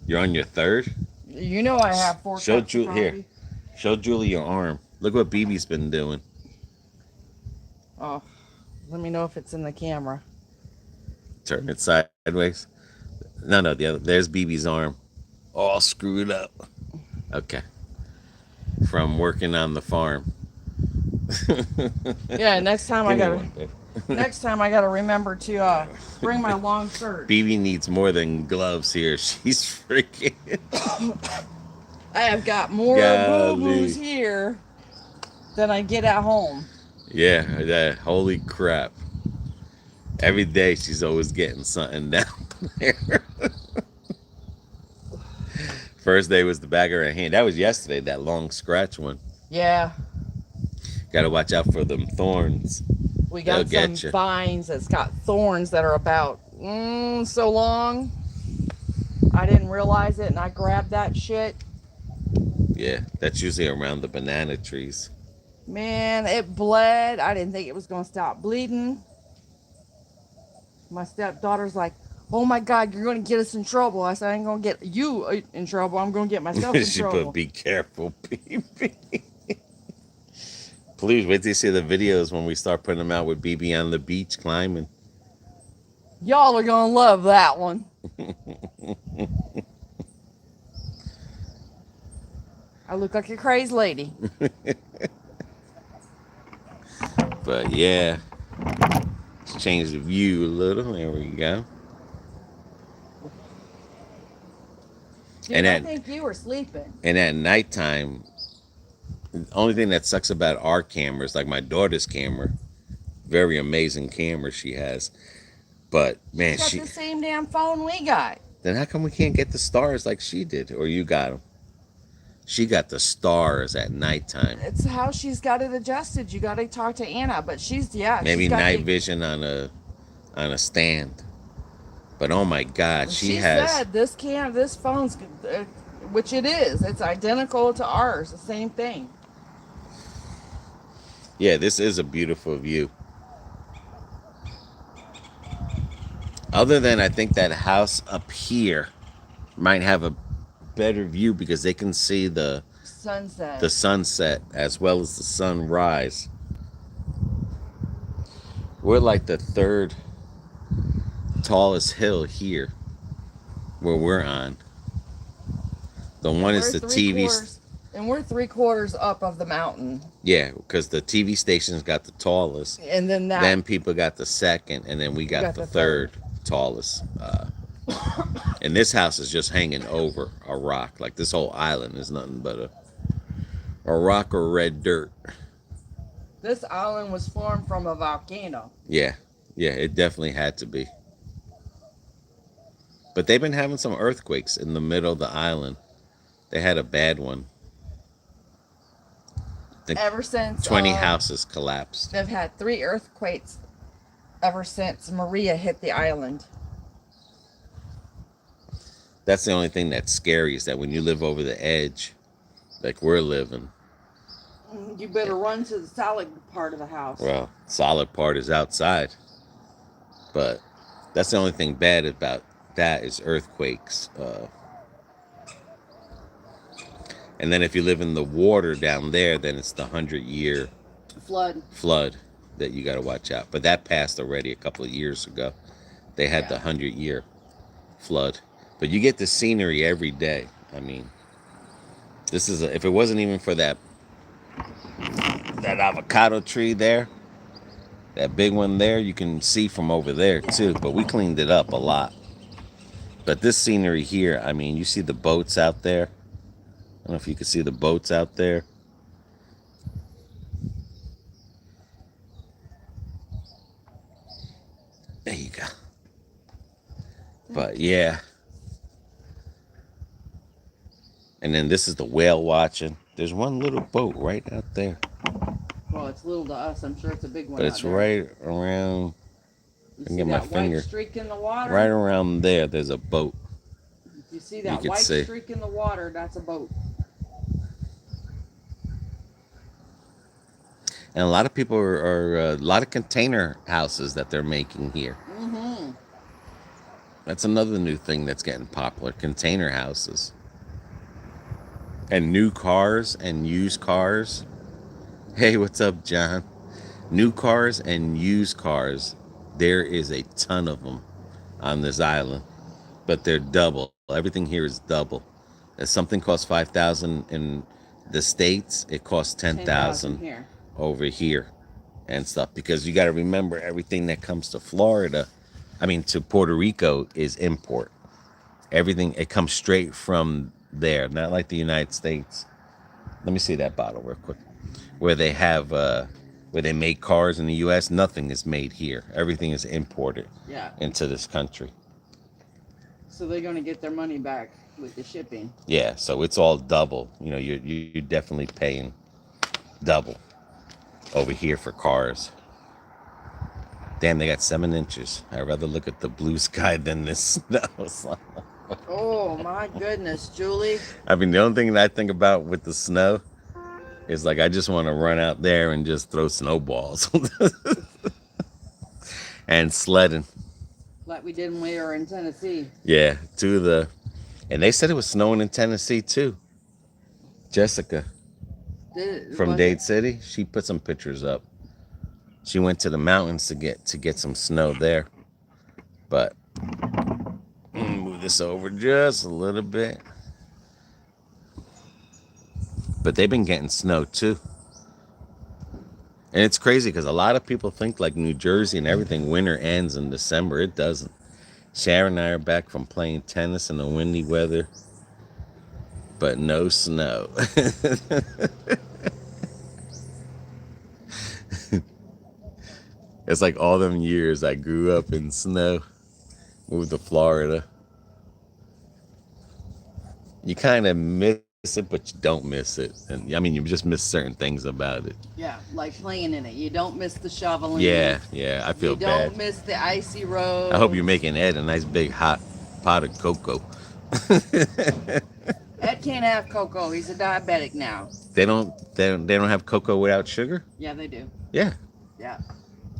you're on your third? You know I have 4 Show cups of coffee. Here. Show Julie your arm. Look what BB's been doing. Oh, let me know if it's in the camera. Turn it sideways. No, the other. There's BB's arm. All screwed up. Okay. From working on the farm. Yeah, next time I gotta remember to bring my long shirt. BB needs more than gloves here. She's freaking. I have got more boo-boos here than I get at home. Yeah, holy crap. Every day she's always getting something down there. First day was the back of her hand. That was yesterday, that long scratch one. Yeah. Gotta watch out for them thorns. We got some vines that's got thorns that are about so long. I didn't realize it and I grabbed that shit. Yeah, that's usually around the banana trees. Man, it bled. I didn't think it was going to stop bleeding. My stepdaughter's like, oh my God, you're going to get us in trouble. I said, I ain't going to get you in trouble. I'm going to get myself in She trouble. put, be careful, BB. Please wait till you see the videos when we start putting them out with BB on the beach climbing. Y'all are going to love that one. I look like a crazy lady. But yeah, let's change the view a little. There we go. Dude, And I at think you were sleeping. and at nighttime, the only thing that sucks about our cameras, like my daughter's camera, very amazing camera she has. But man, She's got the same damn phone we got. then how come we can't get the stars like she did, or you got them? She got the stars at nighttime. It's how she's got it adjusted. You got to talk to Anna, but she's Maybe she's got night the, vision on a stand. But oh my God, she has. said this phone's, which it is. It's identical to ours. The same thing. Yeah, this is a beautiful view. Other than I think that house up here might have a better view because they can see the sunset as well as the sunrise. We're like the third tallest hill here where we're on. The one is the TV. And we're 3/4 up of the mountain. Yeah, because the TV station's got the tallest. And then Then people got the second, and then we got the third tallest. And this house is just hanging over a rock. Like this whole island is nothing but a rock or red dirt. This island was formed from a volcano. Yeah, it definitely had to be. But they've been having some earthquakes in the middle of the island. They had a bad one. Ever since 20 houses collapsed. They've had 3 earthquakes ever since Maria hit the island. That's the only thing that's scary is that when you live over the edge, like we're living, you better run to the solid part of the house. Well, solid part is outside. But that's the only thing bad about that is earthquakes. And then if you live in the water down there, then it's the 100-year flood that you got to watch out. But that passed already a couple of years ago. They had the 100-year flood. But you get the scenery every day. I mean, this is if it wasn't even for that avocado tree there, that big one there, you can see from over there too. But we cleaned it up a lot. But this scenery here, I mean, you see the boats out there. I don't know if you can see the boats out there. There you go. But yeah. And then this is the whale watching. There's one little boat right out there. Well, it's little to us. I'm sure it's a big one. But it's right around. You I can get my finger. White streak in the water? Right around there, there's a boat. If you see that white streak in the water, that's a boat. And a lot of people are a lot of container houses that they're making here. Mm-hmm. That's another new thing that's getting popular, container houses. And new cars and used cars. Hey, what's up, John? New cars and used cars. There is a ton of them on this island, but they're double. Everything here is double. If something costs $5,000 in the States, it costs $10,000 over here and stuff. Because you got to remember, everything that comes to Florida, to Puerto Rico, is import. Everything, it comes straight from there, not like the United States. Let me see that bottle real quick. Where they have, where they make cars in the U.S., nothing is made here. Everything is imported into this country. So they're going to get their money back with the shipping. Yeah, so it's all double. You're definitely paying double over here for cars. Damn, they got 7 inches. I'd rather look at the blue sky than this snow. Oh my goodness, Julie. The only thing that I think about with the snow is like I just want to run out there and just throw snowballs and sledding. Like we did when we were in Tennessee. Yeah, and they said it was snowing in Tennessee too. Jessica from Dade City, she put some pictures up. She went to the mountains to get some snow there. But move this over just a little bit. but they've been getting snow too. And it's crazy because a lot of people think like New Jersey and everything, winter ends in December. It doesn't. Sharon and I are back from playing tennis in the windy weather, but no snow. It's like all them years I grew up in snow, moved to Florida. You kind of miss it, but you don't miss it. And I mean, you just miss certain things about it. Yeah, like playing in it. You don't miss the shoveling. Yeah, I feel You bad. don't miss the icy road. I hope you're making Ed a nice big hot pot of cocoa. Ed can't have cocoa. He's a diabetic now. They don't have cocoa without sugar? Yeah, they do. Yeah. Yeah.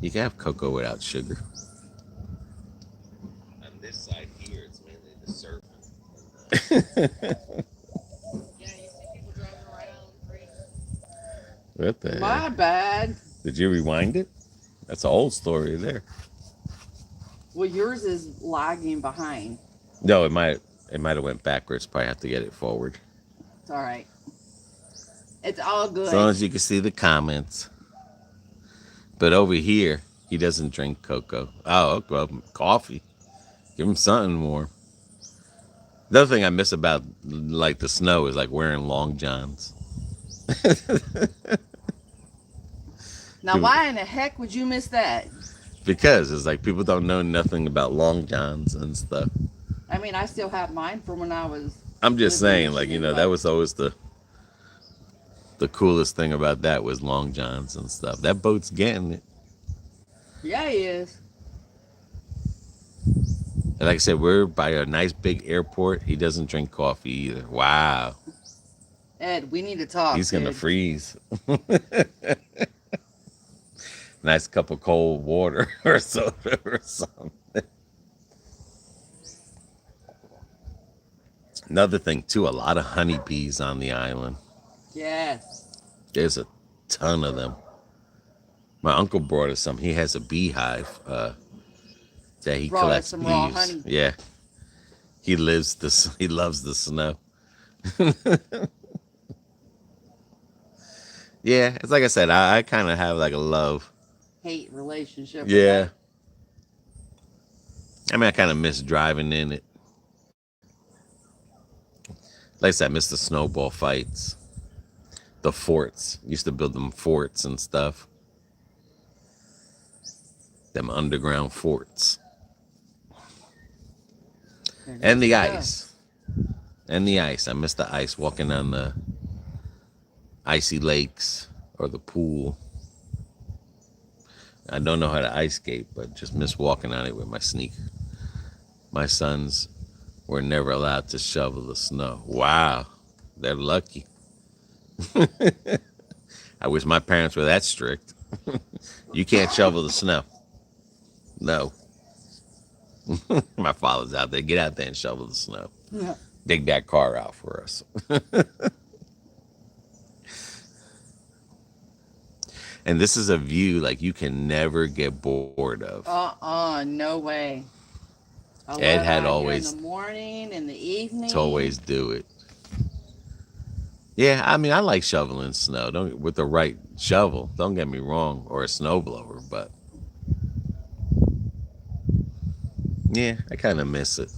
You can have cocoa without sugar. On this side here, it's mainly the surf. Yeah, you see people driving around. What the My heck? bad. Did you rewind it? That's an old story there. Well, yours is lagging behind. No, it might have went backwards. Probably have to get it forward. It's all right. It's all good. As long as you can see the comments. But over here, he doesn't drink cocoa. Oh, well, coffee. Give him something warm. The other thing I miss about like the snow is like wearing long johns. Now, why in the heck would you miss that? Because it's like people don't know nothing about long johns and stuff. I mean, I still have mine from when I was. I'm just living in saying, like, you Michigan, know, that was always the coolest thing about that was long johns and stuff. That boat's getting it. Yeah, he is. And like I said, we're by a nice big airport. He doesn't drink coffee either. Wow. Ed, we need to talk. He's going to dude. freeze. Nice cup of cold water or soda or something. Another thing, too, a lot of honeybees on the island. Yes. There's a ton of them. My uncle brought us some. He has a beehive that he Brought us collects some bees. raw honey. Yeah. He loves the snow. Yeah, it's like I said, I kind of have like a love-hate relationship. Yeah. I mean, I kind of miss driving in it. Like I said, I miss the snowball fights. The forts. Used to build them forts and stuff. Them underground forts. And the ice. And the ice. I miss the ice, walking on the icy lakes or the pool. I don't know how to ice skate, but just miss walking on it with my sneaker. My sons were never allowed to shovel the snow. Wow, they're lucky. I wish my parents were that strict. You can't shovel the snow. No. My father's out there. Get out there and shovel the snow. Yeah. Dig that car out for us. And this is a view like you can never get bored of. No way. Ed had always in the morning, in the evening. to always do it. Yeah, I mean, I like shoveling snow. With the right shovel. Don't get me wrong, or a snowblower, but yeah, I kind of miss it.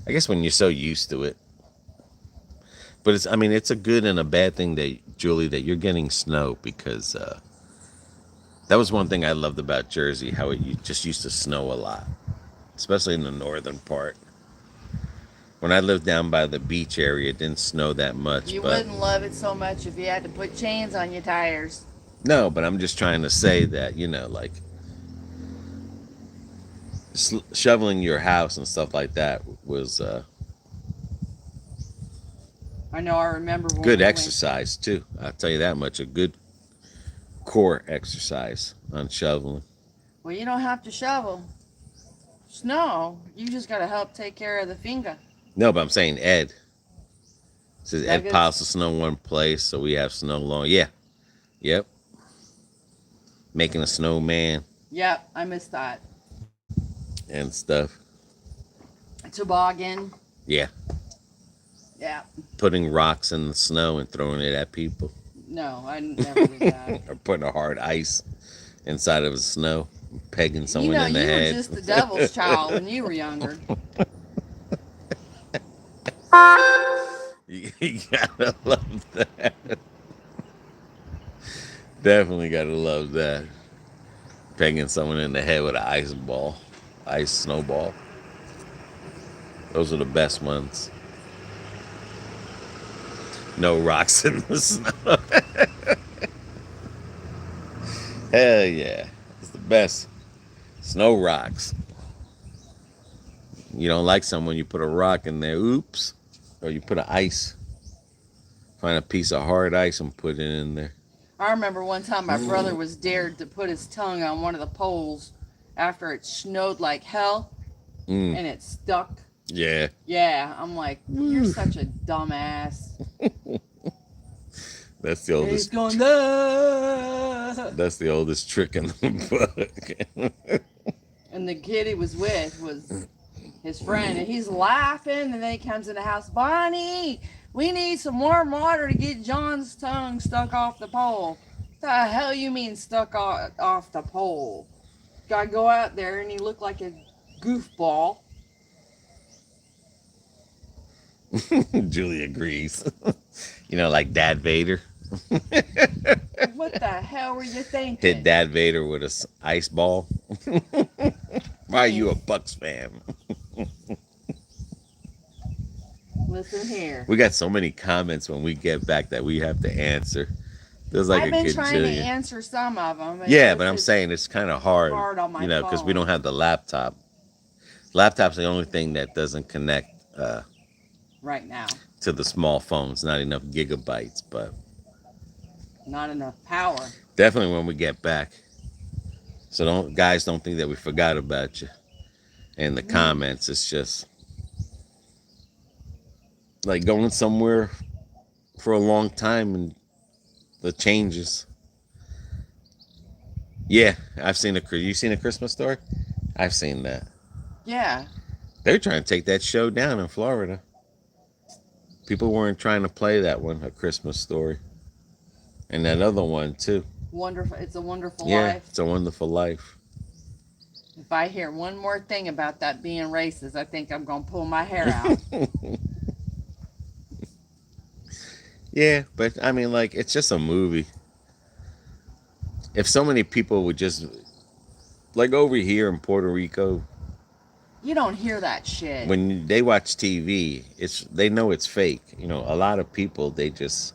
I guess when you're so used to it. But it's a good and a bad thing that, Julie, that you're getting snow because that was one thing I loved about Jersey, how it just used to snow a lot, especially in the northern part. When I lived down by the beach area, it didn't snow that much. You but wouldn't love it so much if you had to put chains on your tires. No, but I'm just trying to say that, like shoveling your house and stuff like that was I know, I remember when good we exercise too. I'll tell you that much. A good core exercise on shoveling. Well, you don't have to shovel snow. You just got to help take care of the Finca. No, but I'm saying Ed. It says Ed Nuggets. piles the snow in one place, so we have snow long. Yeah. Yep. Making a snowman Yep, I missed that. and stuff. Toboggan. Yeah. Yeah. Putting rocks in the snow and throwing it at people. No, I never did that. Or putting a hard ice inside of the snow, pegging You someone know, in the you were head. just the devil's child when you were younger. You gotta love that. Definitely gotta love that. Pegging someone in the head with an ice ball, ice snowball. Those are the best ones. No rocks in the snow. Hell yeah. It's the best. Snow rocks. You don't like someone, you put a rock in there. Oops. Or you put an ice. Find a piece of hard ice and put it in there. I remember one time my brother was dared to put his tongue on one of the poles after it snowed like hell Mm. and it stuck. Yeah. Yeah, I'm like, you're such a dumbass. That's the And he's oldest. going, "Ah." That's the oldest trick in the book. And the kid he was with was his friend, and he's laughing, and then he comes in the house, Bonnie, we need some warm water to get John's tongue stuck off the pole. The hell you mean stuck off the pole? Gotta go out there, and he looked like a goofball. Julie agrees. You know, like Dad Vader. What the hell were you thinking? Hit Dad Vader with a ice ball. Why are you a Bucks fan? Listen here. We got so many comments when we get back that we have to answer. There's like I've a been good trying to jillion. answer some of them. Yeah, but I'm saying it's kind of hard, on my you know, because we phone. don't have the laptop. Laptop's the only thing that doesn't connect Right now. to the small phones. Not enough gigabytes, but Not enough power. definitely when we get back. So don't think that we forgot about you. In the comments, it's just like going somewhere for a long time and the changes. Yeah, I've seen you seen A Christmas Story? I've seen that. Yeah. They're trying to take that show down in Florida. People weren't trying to play that one, A Christmas Story. And that other one too. Wonderful. It's a Wonderful Yeah, Life. It's a Wonderful Life. If I hear one more thing about that being racist, I think I'm going to pull my hair out. Yeah, but I mean, like, it's just a movie. If so many people would just, like over here in Puerto Rico, You don't hear that shit. when they watch TV, they know it's fake. You know, a lot of people, they just,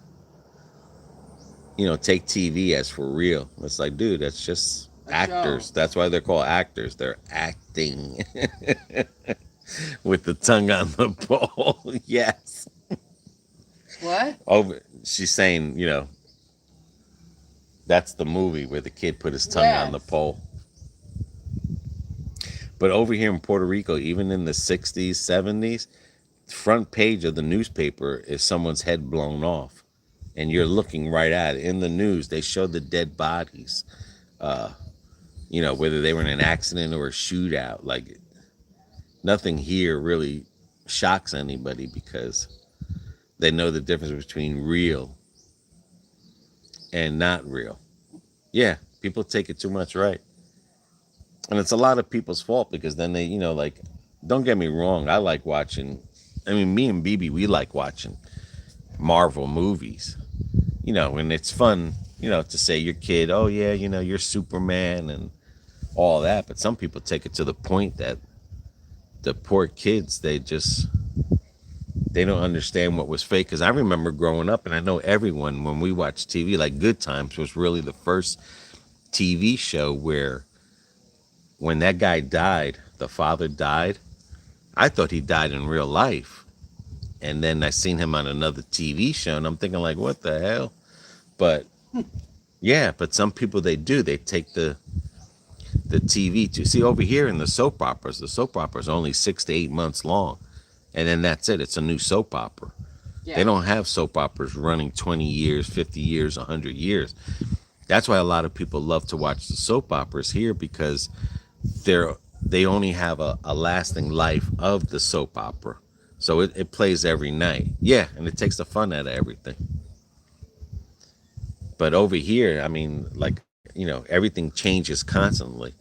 take TV as for real. It's like, dude, that's just actors. Show. That's why they're called actors. They're acting with the tongue on the pole. Yes. What? She's saying, that's the movie where the kid put his tongue on the Yes. pole. But over here in Puerto Rico, even in the 60s, 70s, front page of the newspaper is someone's head blown off. And you're looking right at it. In the news, they show the dead bodies, whether they were in an accident or a shootout. Like, nothing here really shocks anybody because they know the difference between real and not real. Yeah, people take it too much right. And it's a lot of people's fault because then they, don't get me wrong. I like watching, me and BB, we like watching Marvel movies, and it's fun, to say your kid, oh yeah, you're Superman and all that. But some people take it to the point that the poor kids, they don't understand what was fake. Because I remember growing up, and I know everyone, when we watched TV, like Good Times was really the first TV show where when that guy died, the father died, I thought he died in real life. And then I seen him on another TV show, and I'm thinking, like, what the hell? But, yeah, but some people, they do. They take the TV to... See, over here in the soap operas are only 6 to 8 months long. And then that's it. It's a new soap opera. Yeah. They don't have soap operas running 20 years, 50 years, 100 years. That's why a lot of people love to watch the soap operas here, because they only have a lasting life of the soap opera. So it plays every night. Yeah, and it takes the fun out of everything. But over here, I mean, like, everything changes constantly.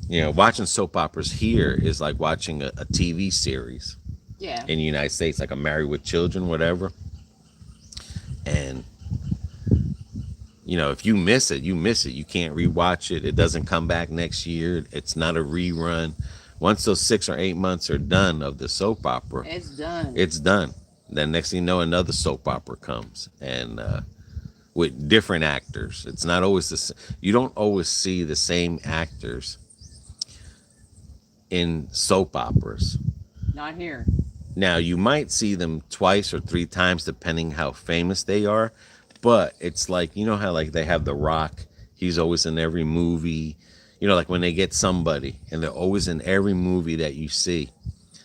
Watching soap operas here is like watching a TV series Yeah. in the United States, like a Married with Children, whatever. And if you miss it, you miss it. You can't rewatch it. It doesn't come back next year. It's not a rerun. Once those 6 or 8 months are done of the soap opera, It's done. it's done. Then next thing you know, another soap opera comes, and with different actors. It's not always you don't always see the same actors in soap operas. Not here. Now, you might see them twice or three times depending how famous they are, but it's like, how like they have The Rock, he's always in every movie. Like when they get somebody and they're always in every movie that you see.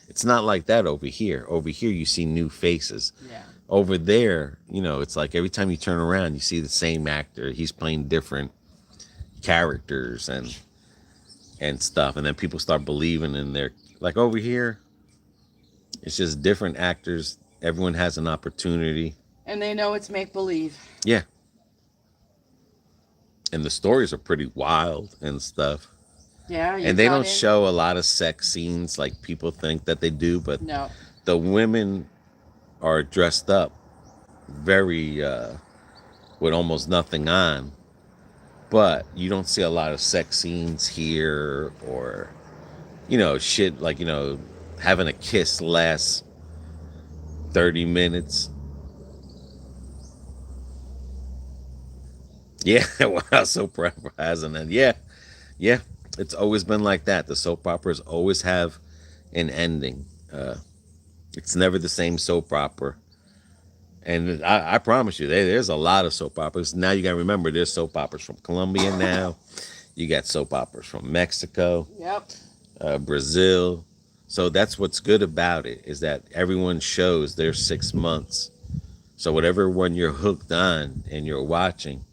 It's not like that over here. Over here you see new faces. Yeah. Over there, it's like every time you turn around you see the same actor. He's playing different characters and stuff, and then people start believing in their, like, over here it's just different actors. Everyone has an opportunity. And they know it's make believe. Yeah. And the stories are pretty wild and stuff. Yeah. And they don't show a lot of sex scenes like people think that they do, but No. the women are dressed up very with almost nothing on. But you don't see a lot of sex scenes here, or shit like, having a kiss last 30 minutes. Yeah, wow, soap opera hasn't it? Yeah, it's always been like that. The soap operas always have an ending. It's never the same soap opera. And I promise you, there's a lot of soap operas. Now you got to remember, there's soap operas from Colombia now. You got soap operas from Mexico, Yep. Brazil. So that's what's good about it, is that everyone shows their 6 months. So whatever one you're hooked on and you're watching,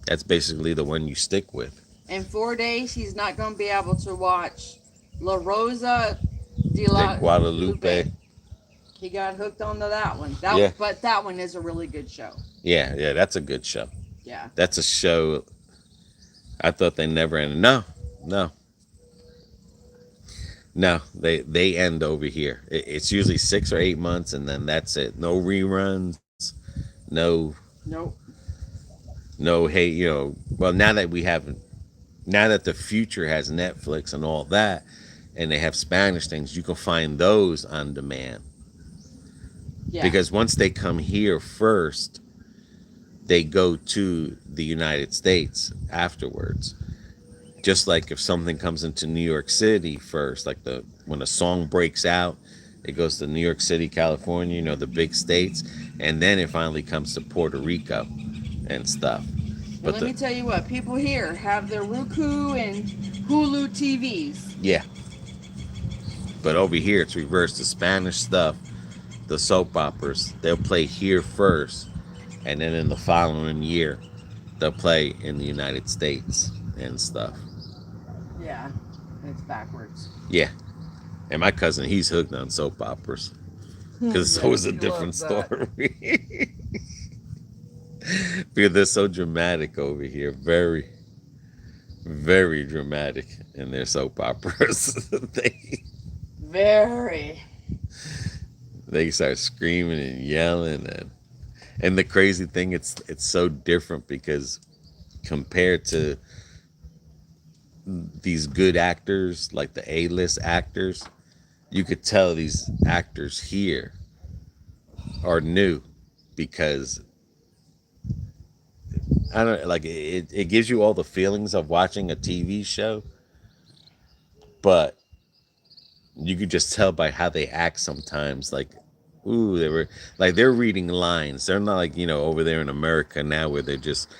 that's basically the one you stick with. In 4 days, he's not going to be able to watch La Rosa de De Guadalupe. He got hooked onto that one. Yeah. But that one is a really good show. Yeah, that's a good show. Yeah. That's a show I thought they never ended. No. No, they end over here. It's usually 6 or 8 months, and then that's it. No reruns. No. Nope. No. Hey, well, now that the future has Netflix and all that, and they have Spanish things, you can find those on demand. Yeah. Because once they come here first, they go to the United States afterwards. Just like if something comes into New York City first, like when a song breaks out, it goes to New York City, California, the big states, and then it finally comes to Puerto Rico and stuff. But let me tell you what, people here have their Roku and Hulu TVs. Yeah. But over here, it's reversed. The Spanish stuff, the soap operas, they'll play here first, and then in the following year, they'll play in the United States and stuff. Yeah, it's backwards. Yeah. And my cousin, he's hooked on soap operas. Because it's always a different story. Because they're so dramatic over here. Very, very dramatic in their soap operas. Very. They start screaming and yelling. And the crazy thing, it's so different because compared to these good actors, like the A-list actors, you could tell these actors here are new, because I don't like it gives you all the feelings of watching a TV show, but you could just tell by how they act sometimes, like, ooh, they're reading lines. They're not like, over there in America now, where they're just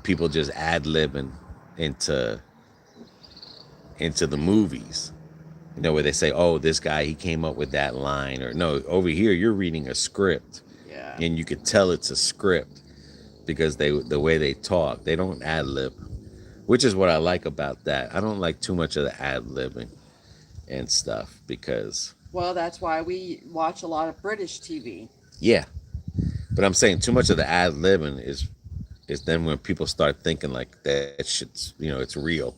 people just ad-libbing into the movies. Where they say, oh, this guy, he came up with that line. Or no, over here, you're reading a script. Yeah. And you could tell it's a script because the way they talk, they don't ad-lib, which is what I like about that. I don't like too much of the ad-libbing and stuff, because Well, that's why we watch a lot of British TV. Yeah, but I'm saying too much of the ad libbing is then when people start thinking like that shit's, it's real.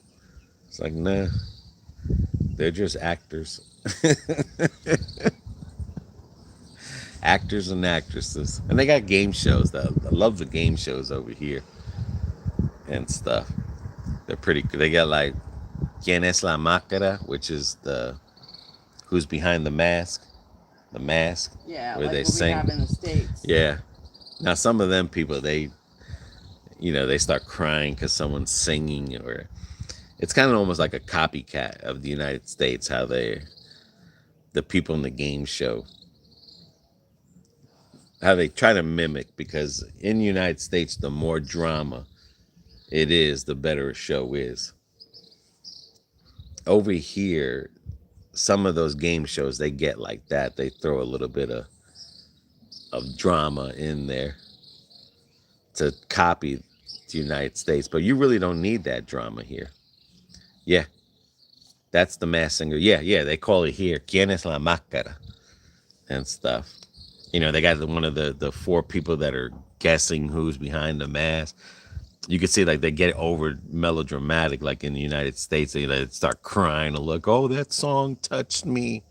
It's like, nah, they're just actors. Actors and actresses. And they got game shows though. I love the game shows over here and stuff. They're pretty good. They got like Quien es la máscara, which is the who's behind the mask, Yeah, where like they what we have sing. in the States. Yeah. Now some of them people they start crying because someone's singing, or it's kind of almost like a copycat of the United States, how the people in the game show, how they try to mimic, because in the United States the more drama it is, the better a show is. Over here, some of those game shows they get like that. They throw a little bit of drama in there to copy the United States, but you really don't need that drama here. Yeah, that's the mass singer. Yeah, yeah, they call it here "Quién es la máscara" and stuff. They got one of the four people that are guessing who's behind the mask. You can see like they get over melodramatic, like in the United States, they start crying and look, oh, that song touched me.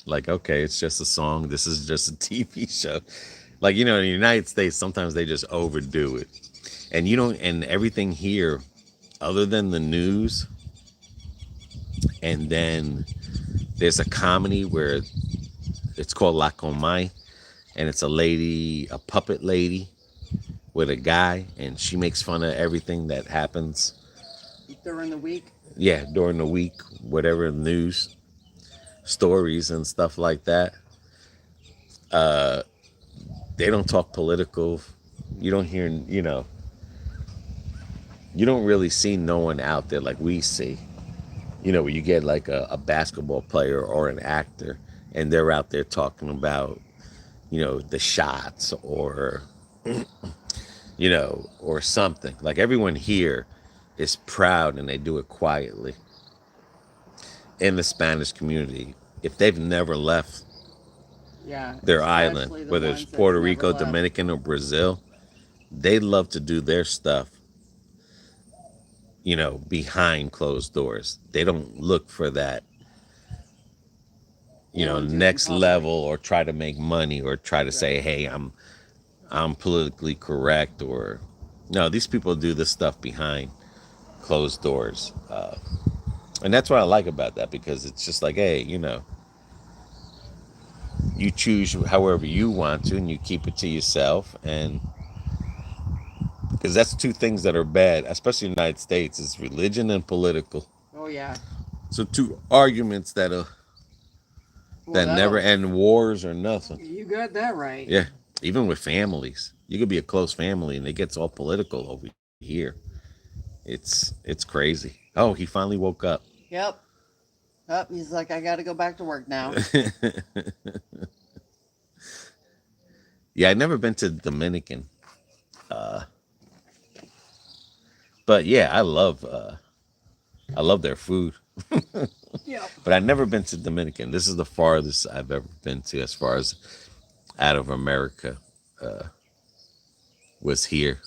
Like, okay, it's just a song. This is just a TV show. Like, in the United States, sometimes they just overdo it. And and everything here, other than the news, and then there's a comedy where it's called La Comay, and it's a puppet lady with a guy, and she makes fun of everything that happens. During the week. Yeah, during the week, whatever news stories and stuff like that. They don't talk political. You don't hear, you don't really see no one out there like we see. Where you get like a basketball player or an actor, and they're out there talking about, the shots, or something. Like everyone here is proud and they do it quietly. In the Spanish community, if they've never left Yeah, their island, especially the whether it's ones that's Puerto never Rico, left. Dominican, or Brazil, they love to do their stuff, behind closed doors. They don't look for that, They don't do it in next public. level, or try to make money, or try to say, Right. hey, I'm politically correct, or no, these people do this stuff behind closed doors. And that's what I like about that, because it's just like, hey, you choose however you want to, and you keep it to yourself. And because that's two things that are bad, especially in the United States, is religion and political. Oh yeah. So two arguments Well, that never that'll. end, wars or nothing. You got that right. Yeah, even with families, you could be a close family and it gets all political over here. It's crazy. Oh, he finally woke up. Yep. Up. He's like, I got to go back to work now. Yeah, I've never been to Dominican, but yeah, I love their food. Yep. But I've never been to Dominican. This is the farthest I've ever been to, as far as out of America, was here.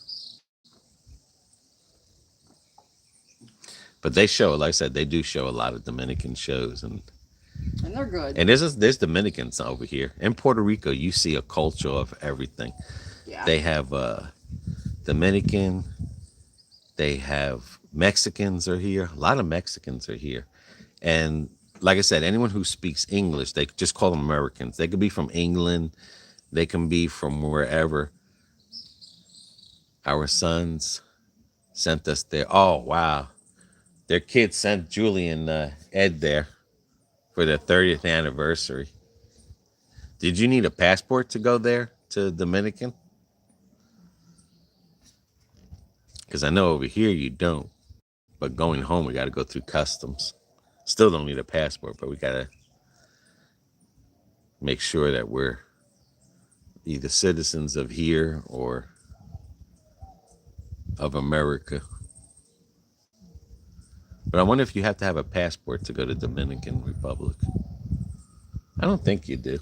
But they show, like I said, they do show a lot of Dominican shows, And they're good. and there's Dominicans over here. In Puerto Rico, you see a culture of everything. Yeah. They have Dominican, they have Mexicans are here. A lot of Mexicans are here, and like I said, anyone who speaks English, they just call them Americans. They could be from England, they can be from wherever. Our sons sent us there. Oh wow, their kids sent Julie and Ed there for their 30th anniversary. Did you need a passport to go there to Dominican? Because I know over here you don't. But going home, we got to go through customs. Still don't need a passport, but we got to make sure that we're either citizens of here or of America. But I wonder if you have to have a passport to go to Dominican Republic. I don't think you do.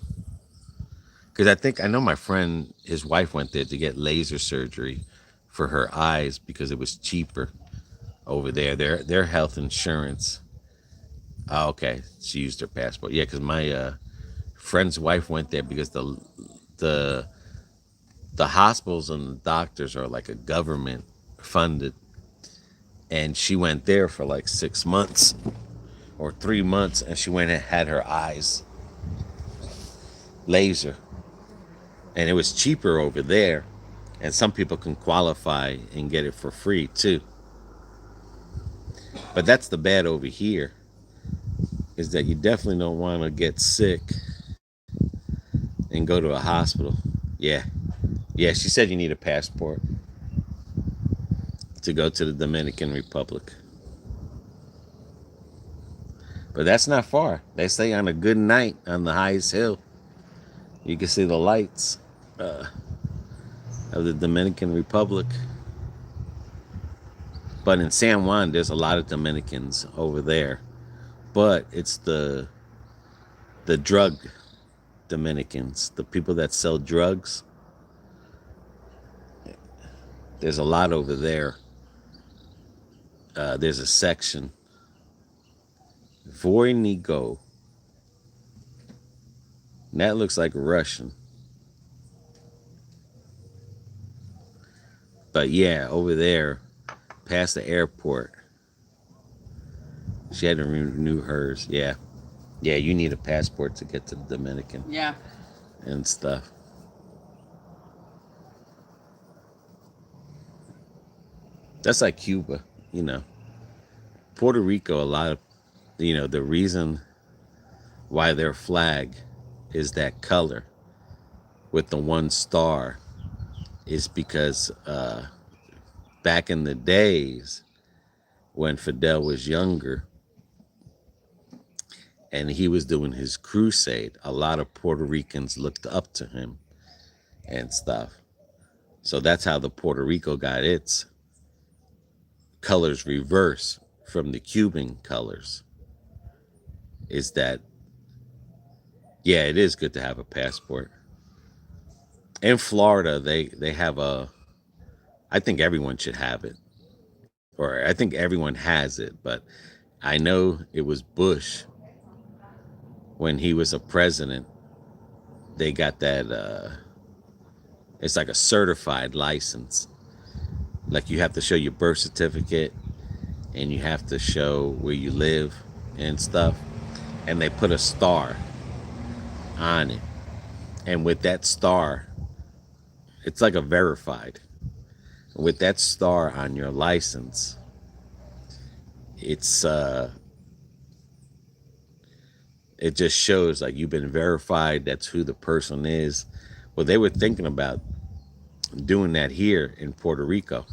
Because I know my friend, his wife went there to get laser surgery for her eyes because it was cheaper over there. Their health insurance. Oh, okay. She used her passport. Yeah, because my friend's wife went there because the the hospitals and the doctors are like a government funded, and she went there for like 6 months or 3 months, and she went and had her eyes laser, and it was cheaper over there, and some people can qualify and get it for free too. But that's the bad over here, is that you definitely don't want to get sick and go to a hospital. Yeah, yeah, she said you need a passport to go to the Dominican Republic. But that's not far. They say on a good night on the highest hill, you can see the lights of the Dominican Republic. But in San Juan, there's a lot of Dominicans over there. But it's the drug Dominicans, the people that sell drugs. There's a lot over there. There's a section, Voynigo. And that looks like Russian. But yeah, over there, past the airport, she had to renew hers. Yeah. Yeah, you need a passport to get to the Dominican. Yeah. And stuff. That's like Cuba, you know. Puerto Rico, a lot of, the reason why their flag is that color with the one star is because back in the days when Fidel was younger and he was doing his crusade, a lot of Puerto Ricans looked up to him and stuff. So that's how the Puerto Rico got its colors reverse from the Cuban colors. Is that, yeah, it is good to have a passport. In Florida, they have I think everyone should have it. Or I think everyone has it, but I know it was Bush when he was a president. They got that it's like a certified license. Like you have to show your birth certificate and you have to show where you live and stuff. And they put a star on it. And with that star, it's like a verified. With that star on your license, it's it just shows like you've been verified. That's who the person is. Well, they were thinking about doing that here in Puerto Rico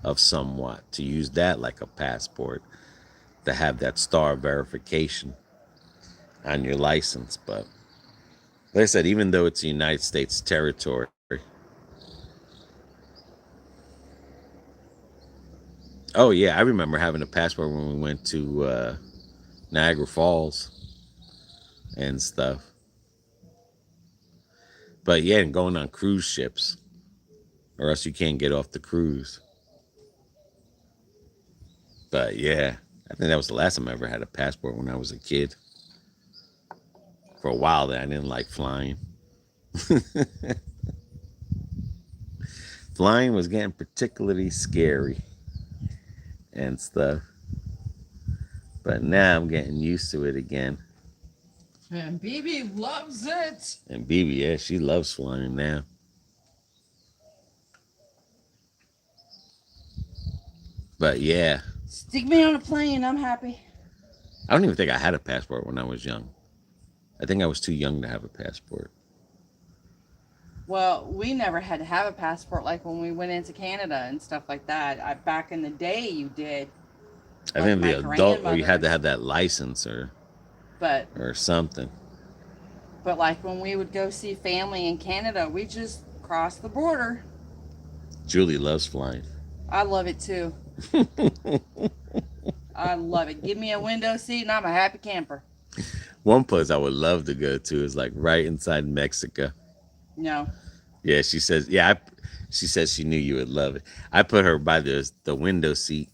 of somewhat, to use that like a passport, to have that star verification on your license. But like I said, even though it's a United States territory, oh yeah, I remember having a passport when we went to Niagara Falls and stuff. But yeah, and going on cruise ships, or else you can't get off the cruise. But yeah, I think that was the last time I ever had a passport, when I was a kid. For a while there, I didn't like flying. Flying was getting particularly scary and stuff. But now I'm getting used to it again. And BB loves it. And BB, yeah, she loves flying now. But yeah, Stick me on a plane. I'm happy. I don't even think I had a passport when I was young. I think I was too young to have a passport. Well, we never had to have a passport like when we went into Canada and stuff like that. Back in the day, you did. I Like think my the adult, or you had to grandmothers. have that license But or something. like when we would go see family in Canada, we just crossed the border. Julie loves flying. I love it too. I love it. Give me a window seat and I'm a happy camper. One place I would love to go to is like right inside Mexico. No. Yeah, she says. Yeah, she says she knew you would love it. I put her by the window seat.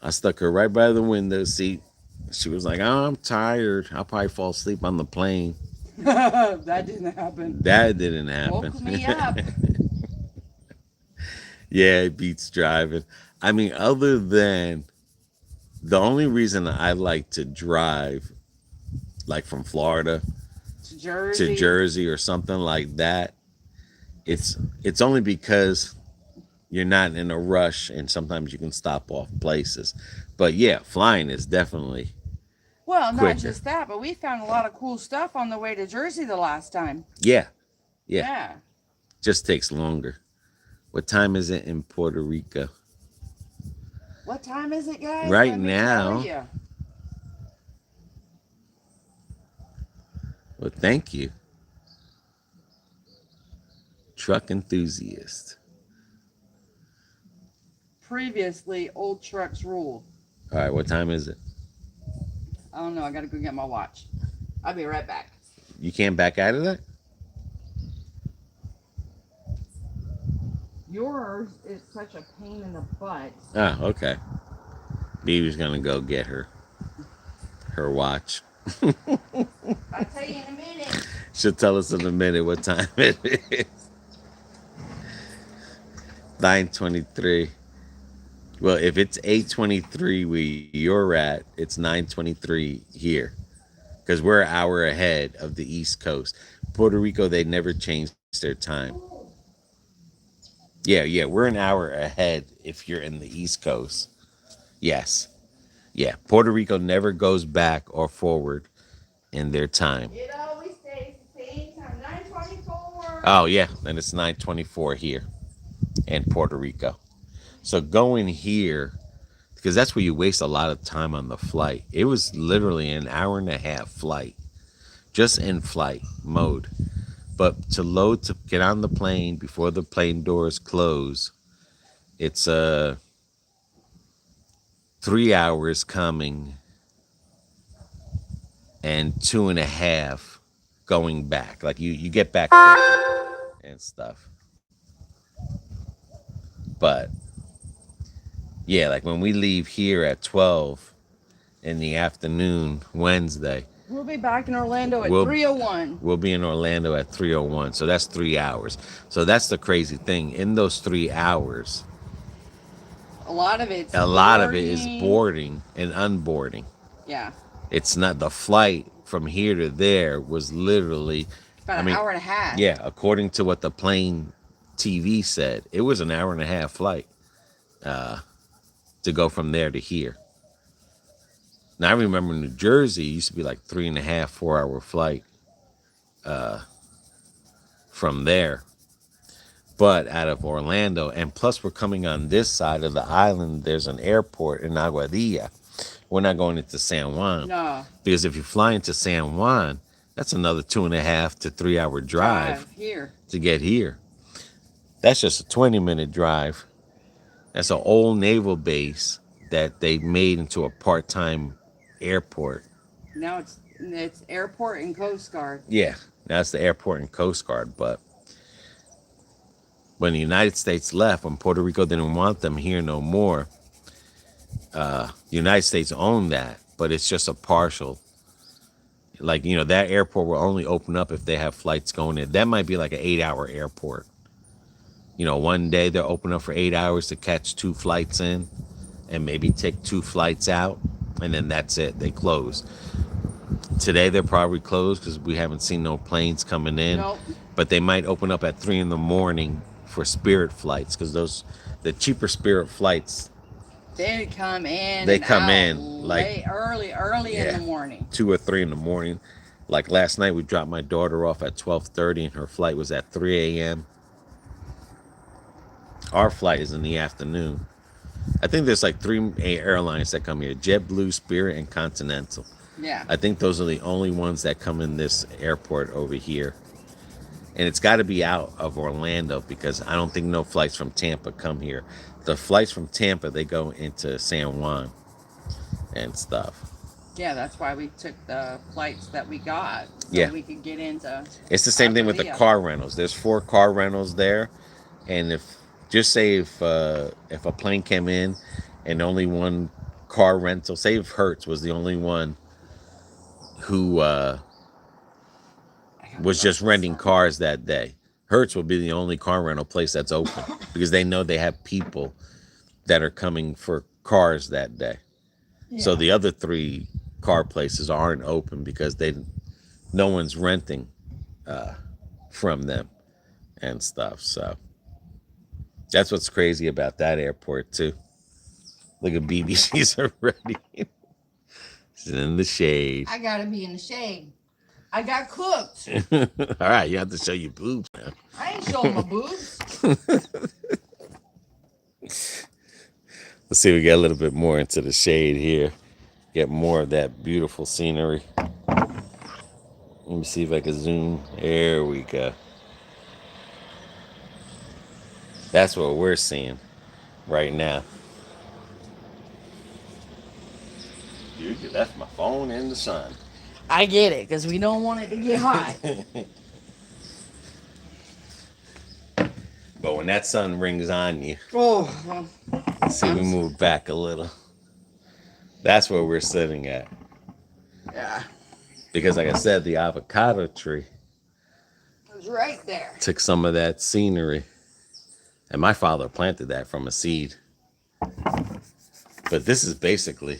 I stuck her right by the window seat. She was like, "Oh, I'm tired. I'll probably fall asleep on the plane." That didn't happen. That didn't happen. Woke me up. Yeah, it beats driving. I mean, other than the only reason I like to drive, like from Florida To to Jersey. Jersey or something like that, it's only because you're not in a rush and sometimes you can stop off places. But yeah, flying is definitely Well, not quicker. just that, but we found a lot of cool stuff on the way to Jersey the last time. Yeah, yeah, Yeah. just takes longer. What time is it in Puerto Rico? What time is it, guys? Right Let me now. tell you. Well, thank you, truck enthusiast. Previously, old trucks rule. All right, what time is it? I don't know. I gotta go get my watch. I'll be right back. You can't back out of that? Yours is such a pain in the butt. Oh, okay. Beaver's gonna go get her watch. I'll tell you in a minute. She'll tell us in a minute what time it is. 9:23. Well, if it's 8:23 where you're at, it's 9:23 here. Because we're an hour ahead of the East Coast. Puerto Rico, they never changed their time. Yeah, we're an hour ahead if you're in the East Coast. Yes. Yeah, Puerto Rico never goes back or forward in their time. It always stays the same time. 9:24. Oh, yeah, then it's 9:24 here in Puerto Rico. So going here, because that's where you waste a lot of time on the flight. It was literally an hour and a half flight, just in flight mode. But to load to get on the plane before the plane doors close, it's 3 hours coming and 2.5 going back. Like you get back and stuff. But yeah, like when we leave here at 12 in the afternoon Wednesday, We'll be back in Orlando at We'll- 3:01. we'll be in Orlando at 3:01. So that's 3 hours. So that's the crazy thing. In those 3 hours, A lot of it's a lot of it is boarding. boarding and unboarding. Yeah. It's not the flight from here to there was literally, About an hour and a half. yeah, according to what the plane TV said, it was an hour and a half flight to go from there to here. Now I remember New Jersey used to be like 3.5, 4 hour flight from there. But out of Orlando, and plus we're coming on this side of the island, there's an airport in Aguadilla. We're not going into San Juan. No. Because if you fly into San Juan, that's another 2.5 to 3 hour drive Here. to get here. That's just a 20-minute drive. That's an old naval base that they made into a part-time airport. Now it's airport and Coast Guard. Yeah, that's the airport and Coast Guard. But when the United States left, when Puerto Rico didn't want them here no more, the United States owned that, but it's just a partial. Like, that airport will only open up if they have flights going in. That might be like an 8 hour airport. One day they'll open up for 8 hours to catch 2 flights in and maybe take 2 flights out. And then that's it. They close. Today they're probably closed because we haven't seen no planes coming in. Nope. But they might open up at 3 a.m. for Spirit flights because the cheaper Spirit flights, They come in. They and come out in, like- late, early Yeah. in the morning. 2 or 3 a.m. Like last night we dropped my daughter off at 12:30 and her flight was at 3 a.m. Our flight is in the afternoon. I think there's like 3 airlines that come here: JetBlue, Spirit, and Continental. Yeah. I think those are the only ones that come in this airport over here. And it's got to be out of Orlando because I don't think no flights from Tampa come here. The flights from Tampa, they go into San Juan and stuff. Yeah, that's why we took the flights that we got so Yeah. we could get into It's the same thing with the Korea. car rentals. There's 4 car rentals there, and just say if a plane came in and only one car rental, say if Hertz was the only one who I gotta was brush just this renting son. cars that day, Hertz will be the only car rental place that's open because they know they have people that are coming for cars that day. So Yeah. the other 3 car places aren't open because no one's renting from them and stuff. So that's what's crazy about that airport too. Look at BBC's already. She's in the shade. I gotta be in the shade. I got cooked. All right, you have to show your boobs now. I ain't showing my boobs. Let's see, we get a little bit more into the shade here. Get more of that beautiful scenery. Let me see if I can zoom. There we go. That's what we're seeing right now. Dude, you left my phone in the sun. I get it, because we don't want it to get hot. But when that sun rings on you, Oh, see, we move back a little. That's where we're sitting at. yeah. Because, like I said, the avocado tree It was right there. took some of that scenery. And my father planted that from a seed. But this is basically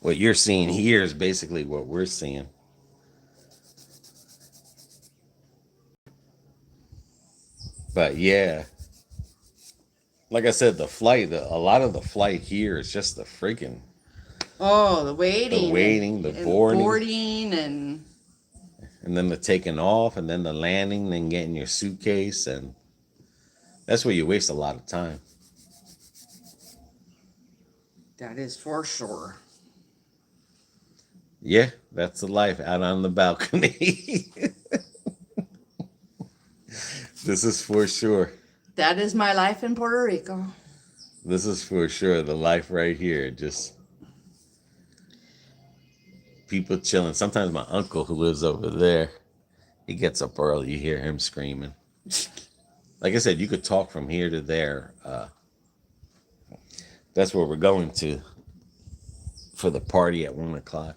what you're seeing here is basically what we're seeing. But yeah, like I said, a lot of the flight here is just the freaking Oh, the waiting. the And boarding, boarding and and then the taking off, and then the landing, then getting your suitcase, and that's where you waste a lot of time. that is for sure. Yeah, that's the life out on the balcony. This is for sure. That is my life in Puerto Rico. This is for sure the life right here. Just people chilling. Sometimes my uncle who lives over there, he gets up early. You hear him screaming. Like I said, you could talk from here to there. That's where we're going to for the party at 1:00.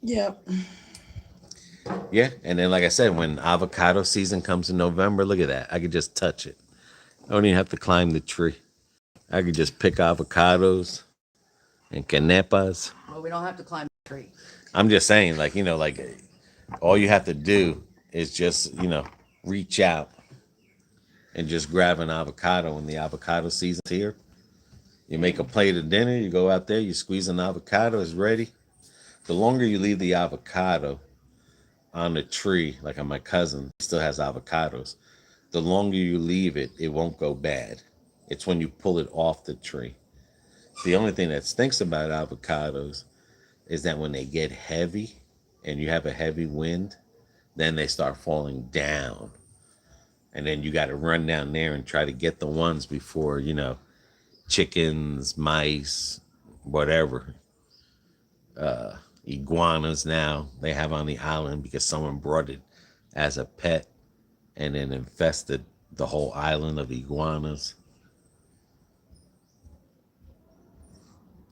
Yep. Yeah, and then like I said, when avocado season comes in November, look at that. I could just touch it. I don't even have to climb the tree. I could just pick avocados and canepas. Well, we don't have to climb the tree. I'm just saying, like, like all you have to do is just, reach out and just grab an avocado when the avocado season's here. You make a plate of dinner, you go out there, you squeeze an avocado, it's ready. The longer you leave the avocado on the tree, like on my cousin, he still has avocados. The longer you leave it, it won't go bad. It's when you pull it off the tree. The only thing that stinks about avocados is that when they get heavy and you have a heavy wind, then they start falling down. And then you got to run down there and try to get the ones before, chickens, mice, whatever, iguanas now they have on the island because someone brought it as a pet and then infested the whole island of iguanas.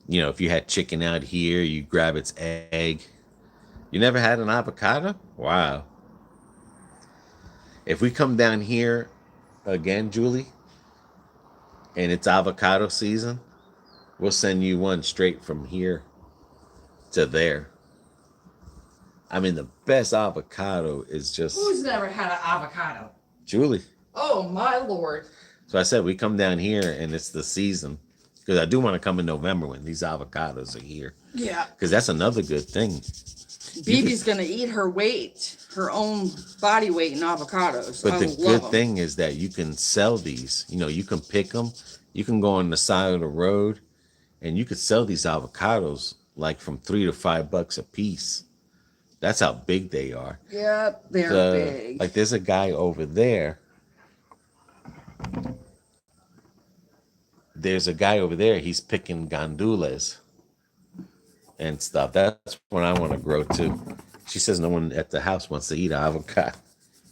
If you had chicken out here, you grab its egg. You never had an avocado? Wow. If we come down here again, Julie, and it's avocado season, we'll send you one straight from here to there. I mean, the best avocado is just Who's never had an avocado? Julie. Oh, my Lord. So I said we come down here and it's the season. Because I do want to come in November when these avocados are here. Yeah. Because that's another good thing. BB's going to eat her weight, her own body weight in avocados. But I the love good them. thing is that you can sell these. You can pick them. You can go on the side of the road and you could sell these avocados like from $3 to $5 a piece. That's how big they are. Yep, they're big. Like there's a guy over there. He's picking gandules. and stuff. That's what I want to grow too. She says no one at the house wants to eat avocado.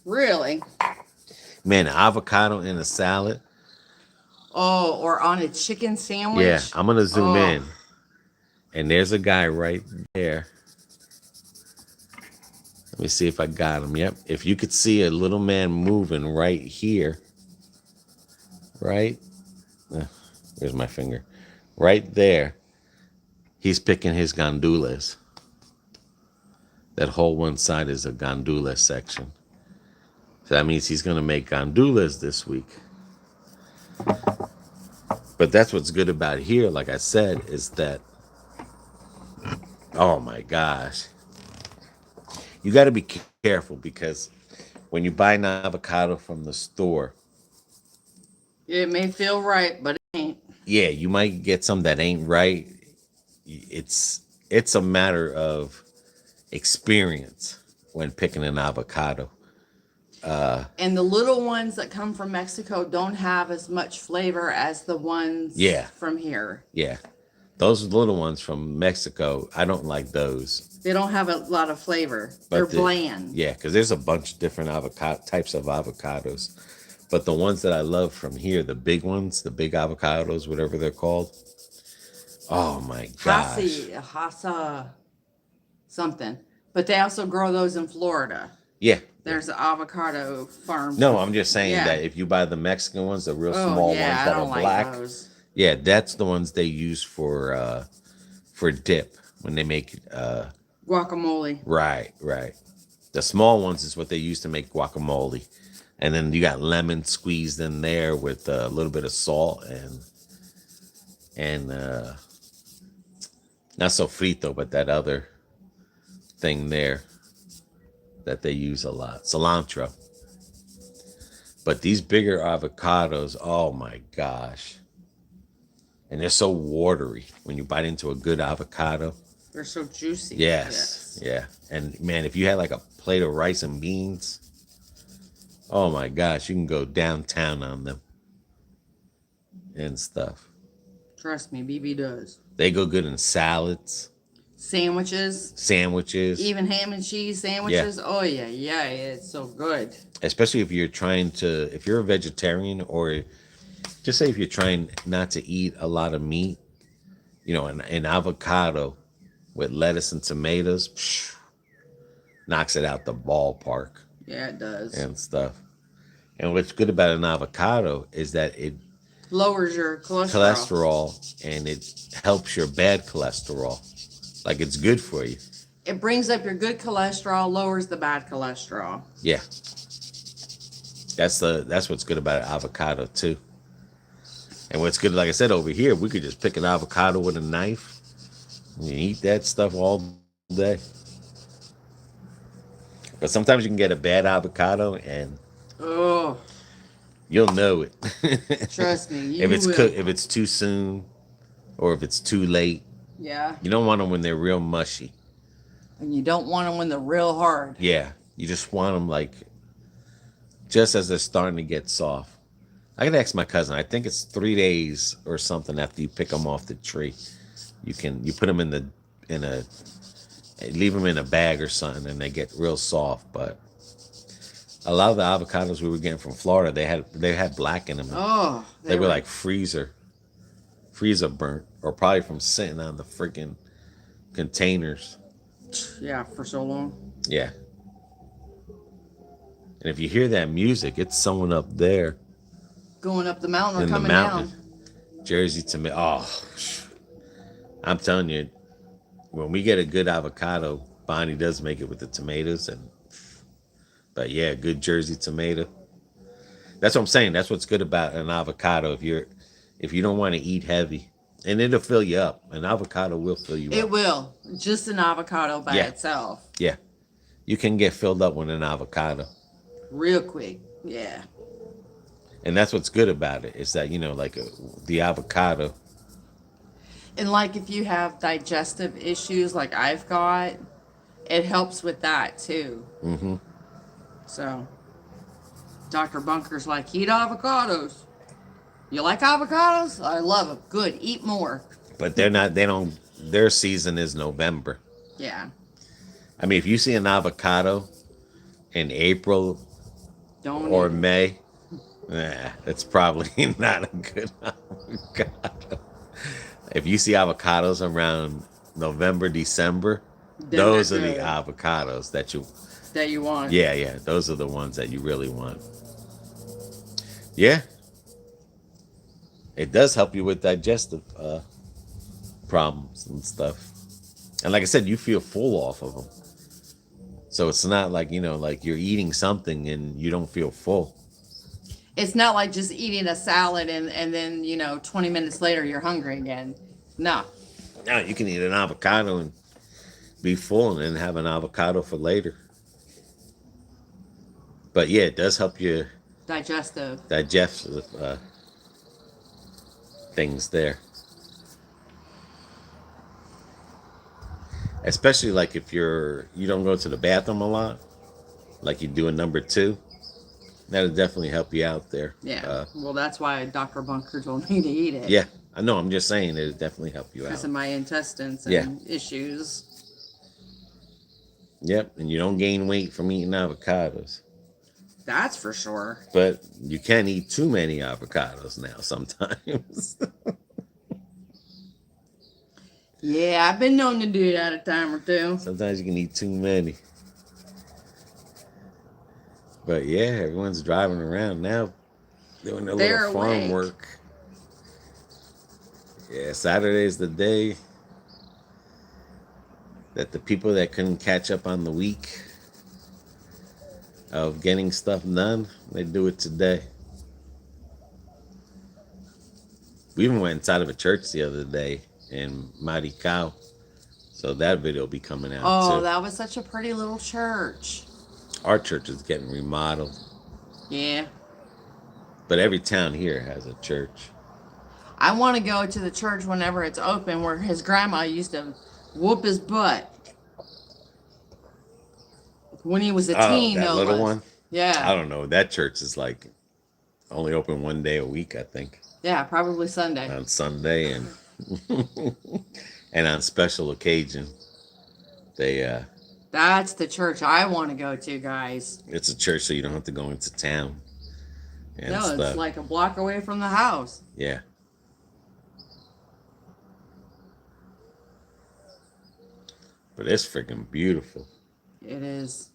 Really? Man, avocado in a salad. Oh, or on a chicken Yeah, sandwich. I'm gonna zoom Oh, in, and there's a guy right there. Let me see if I got him. Yep. If you could see a little man moving right here, right? There's my finger. Right there. He's picking his gandules. That whole one side is a gandula section. So that means he's going to make gandules this week. But that's what's good about here, like I said, is that, oh my gosh. You got to be careful because when you buy an avocado from the store, it may feel right, but it ain't. yeah, you might get some that ain't right. It's a matter of experience when picking an avocado. And the little ones that come from Mexico don't have as much flavor as the ones Yeah. from here. Yeah. Those little ones from Mexico, I don't like those. They don't have a lot of flavor. But They're bland. Yeah, because there's a bunch of different types of avocados. But the ones that I love from here, the big ones, the big avocados, whatever they're called. Oh my gosh. Hassa something. But they also grow those in Florida. Yeah. There's an avocado farm. No, I'm just saying Yeah. that if you buy the Mexican ones, the real small ones that I don't are black, like those. yeah, that's the ones they use for dip when they make Guacamole. right. The small ones is what they use to make guacamole, and then you got lemon squeezed in there with a little bit of salt and not sofrito, but that other thing there that they use a lot, cilantro. But these bigger avocados, oh my gosh. And they're so watery when you bite into a good avocado. They're so juicy. Yes. Yeah. And man, if you had like a plate of rice and beans, oh my gosh, you can go downtown on them and stuff. Trust me, BB does. They go good in salads, Sandwiches, even ham and cheese sandwiches. Yeah. Oh yeah, it's so good. Especially if you're a vegetarian, or just say if you're trying not to eat a lot of meat, an avocado with lettuce and tomatoes, knocks it out the ballpark. Yeah, it does. And stuff. And what's good about an avocado is that it lowers your cholesterol and it helps your bad cholesterol. Like, it's good for you. It brings up your good cholesterol, lowers the bad cholesterol. Yeah. That's what's good about avocado too. And what's good, like I said, over here, we could just pick an avocado with a knife and eat that stuff all day. But sometimes you can get a bad avocado and you'll know it. Trust me. If it's too soon or if it's too late. Yeah. You don't want them when they're real mushy. And you don't want them when they're real hard. Yeah. You just want them like just as they're starting to get soft. I can ask my cousin. I think it's 3 days or something after you pick them off the tree. You put them leave them in a bag or something, and they get real soft. But a lot of the avocados we were getting from Florida, they had black in them. Oh, they were like freezer burnt, or probably from sitting on the freaking containers. Yeah, for so long. Yeah. And if you hear that music, it's someone up there. Going up the mountain or coming down. Jersey tomato. Oh, I'm telling you, when we get a good avocado, Bonnie does make it with the tomatoes, but yeah, good Jersey tomato. That's what I'm saying. That's what's good about an avocado. If you don't want to eat heavy, and it'll fill you up. An avocado will fill you up. It will. Just an avocado by itself. Yeah. You can get filled up with an avocado. Real quick. Yeah. And that's what's good about it, is that, the avocado. And like if you have digestive issues like I've got, it helps with that too. Mm-hmm. So, Dr. Bunker's like, eat avocados. You like avocados? I love them. Good. Eat more. But they don't their season is November. Yeah. I mean, if you see an avocado in April Don't or eat it. May, it's probably not a good avocado. If you see avocados around November, December, Then those they're are the good. avocados that you, That you want. yeah, those are the ones that you really want. Yeah. It does help you with digestive problems and stuff. And like I said, you feel full off of them. So it's not like, like you're eating something and you don't feel full. It's not like just eating a salad and then, 20 minutes later you're hungry again. No. No, you can eat an avocado and be full and then have an avocado for later. But yeah, it does help you Digestive. digest things there. Especially like if you don't go to the bathroom a lot, like you do in number 2, that'll definitely help you out there. Yeah. Well, that's why Dr. Bunker told me to eat it. Yeah, I know. I'm just saying it'll definitely help you Because out. of my intestines and issues. Yep, and you don't gain weight from eating avocados. That's for sure. But you can eat too many avocados now sometimes. Yeah, I've been known to do that a time or two. Sometimes you can eat too many. But yeah, everyone's driving around now doing their They're little farm awake. work. Yeah, Saturday's the day that the people that couldn't catch up on the week of getting stuff done, they do it today. We even went inside of a church the other day in Maricao. So that video will be coming out Oh, too. that was such a pretty little church. Our church is getting remodeled. Yeah. But every town here has a church. I want to go to the church whenever it's open where his grandma used to whoop his butt. When he was a teen, that no little less. one? Yeah. I don't know. That church is like only open one day a week, I think. Yeah, probably Sunday. On Sunday and and on special occasion. They That's the church I want to go to, guys. it's a church so you don't have to go into town. And No, stuff. it's like a block away from the house. Yeah. But it's freaking beautiful. It is.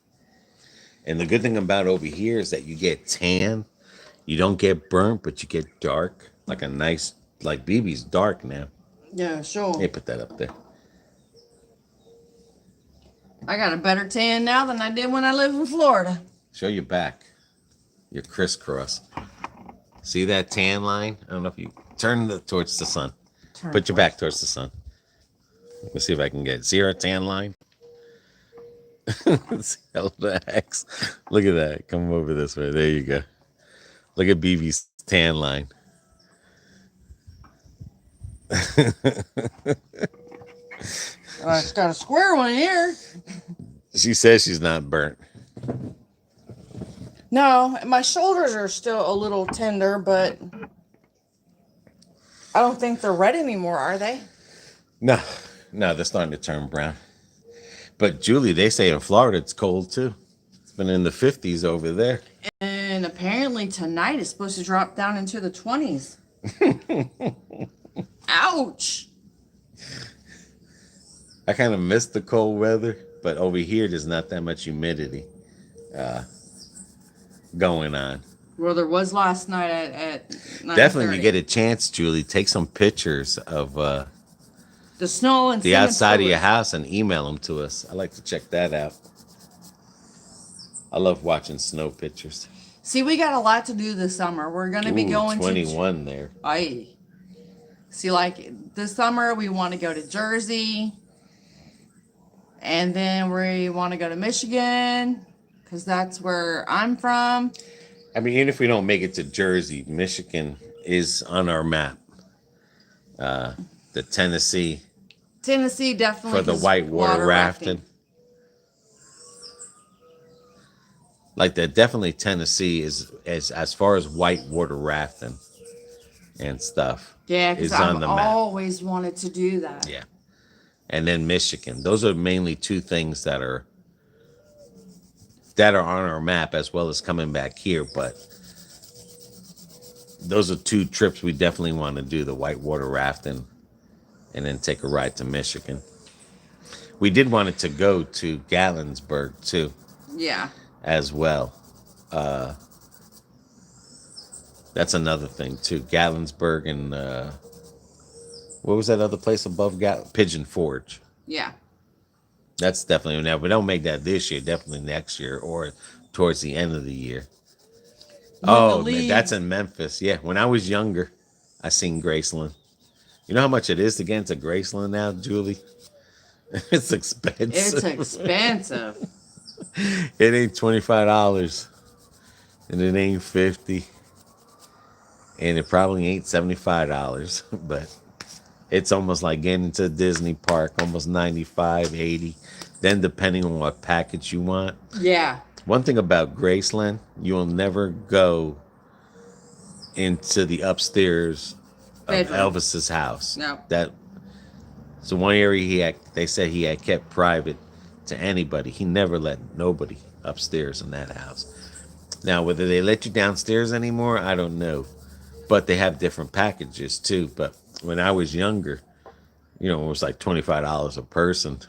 And the good thing about over here is that you get tan. You don't get burnt, but you get dark. Like a nice, like BB's dark now. Yeah, sure. Hey, put that up there. I got a better tan now than I did when I lived in Florida. Show your back. Your crisscross. See that tan line? I don't know if you turn it towards the sun. Put your back towards the sun. Let's see if I can get zero tan line. See how the hex. Look at that. Come over this way. There you go. Look at BB's tan line. It's got a square one here. She says she's not burnt. No, my shoulders are still a little tender, but I don't think they're red anymore, are they? No, they're starting to turn brown. But Julie, they say in Florida it's cold too. It's been in the 50s over there. And apparently tonight it's supposed to drop down into the 20s. Ouch. I kind of miss the cold weather, but over here there's not that much humidity going on. Well, there was last night at 9:30. Definitely, you get a chance, Julie, take some pictures of the snow and the sand outside of to your us. house and email them to us. I like to check that out. I love watching snow pictures. See, we got a lot to do this summer. We're going to be going 21 there. Aye. See, like this summer, we want to go to Jersey. And then we want to go to Michigan because that's where I'm from. I mean, even if we don't make it to Jersey, Michigan is on our map. The Tennessee Definitely for the 'cause whitewater rafting. Like that, definitely Tennessee is as far as whitewater rafting and stuff. Yeah, because is on I've the map. always wanted to do that. Yeah. and then Michigan. Those are mainly two things that are on our map, as well as coming back here. But those are two trips we definitely want to do: the whitewater rafting, and then take a ride to Michigan. We did want it to go to Gatlinburg too, Yeah. as well. That's another thing too. Gatlinburg and what was that other place above Pigeon Forge? Yeah. That's definitely now. We don't make that this year. Definitely next year or towards the end of the year. When the Oh man, that's leaves, in Memphis. Yeah, when I was younger, I seen Graceland. You know how much it is to get into Graceland now, Julie? It's it's expensive. expensive. It ain't $25, and it ain't 50, and it probably ain't $75. But it's almost like getting into Disney Park, almost 95, 80. Then depending on what package you want. Yeah. One thing about Graceland, you'll never go into the upstairs of Bedroom. Elvis's house. No. That so one area they said he had kept private to anybody. He never let nobody upstairs in that house. Now whether they let you downstairs anymore, I don't know. But they have different packages too. But when I was younger, it was like $25 a person.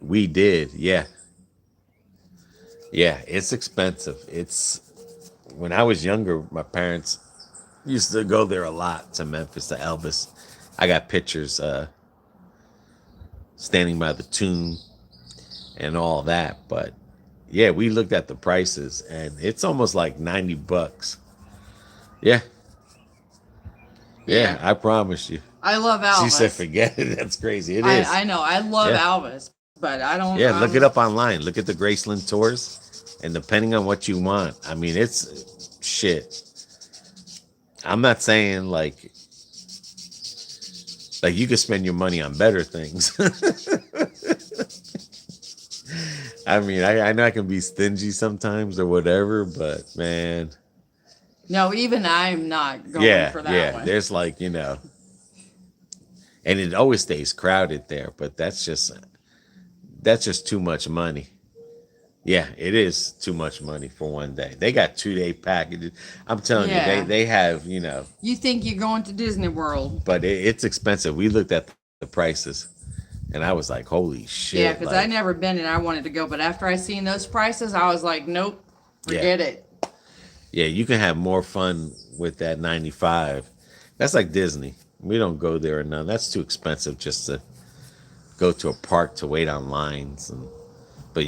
We did, yeah. Yeah, it's expensive. It's when I was younger, my parents used to go there a lot to Memphis, to Elvis. I got pictures standing by the tomb and all that. But yeah, we looked at the prices and it's almost like $90. Yeah. Yeah, I promise you. I love Elvis. She said, forget it. That's crazy. It is. I know. I love Yeah. Elvis, but I don't. Yeah, look it up online. Look at the Graceland tours. And depending on what you want, I mean, it's shit. I'm not saying like you could spend your money on better things. I mean, I know I can be stingy sometimes or whatever, but man. No, even I'm not going for that one. There's like, and it always stays crowded there, but that's just too much money. Yeah, it is too much money for one day. They got 2-day packages. I'm telling you, they have, You think you're going to Disney World. but it's expensive. We looked at the prices and I was like, holy shit. Yeah, because I never been and I wanted to go, but after I seen those prices, I was like, nope, forget it. Yeah, you can have more fun with that 95. That's like Disney. We don't go there or none. That's too expensive just to go to a park to wait on lines. But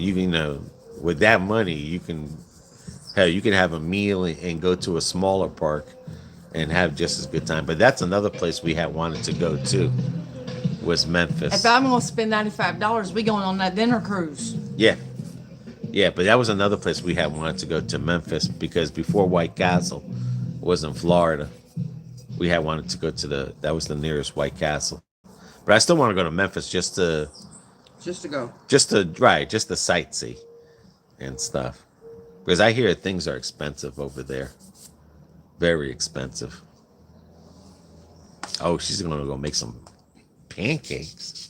with that money, you can have a meal and go to a smaller park and have just as good time. But that's another place we had wanted to go to, was Memphis. If I'm going to spend $95, we going on that dinner cruise. Yeah. Yeah, but that was another place we had wanted to go to, Memphis, because before White Castle was in Florida, we had wanted to go to that was the nearest White Castle. But I still want to go to Memphis just to go. Just to sightsee and stuff. Because I hear things are expensive over there. Very expensive. Oh, she's going to go make some pancakes.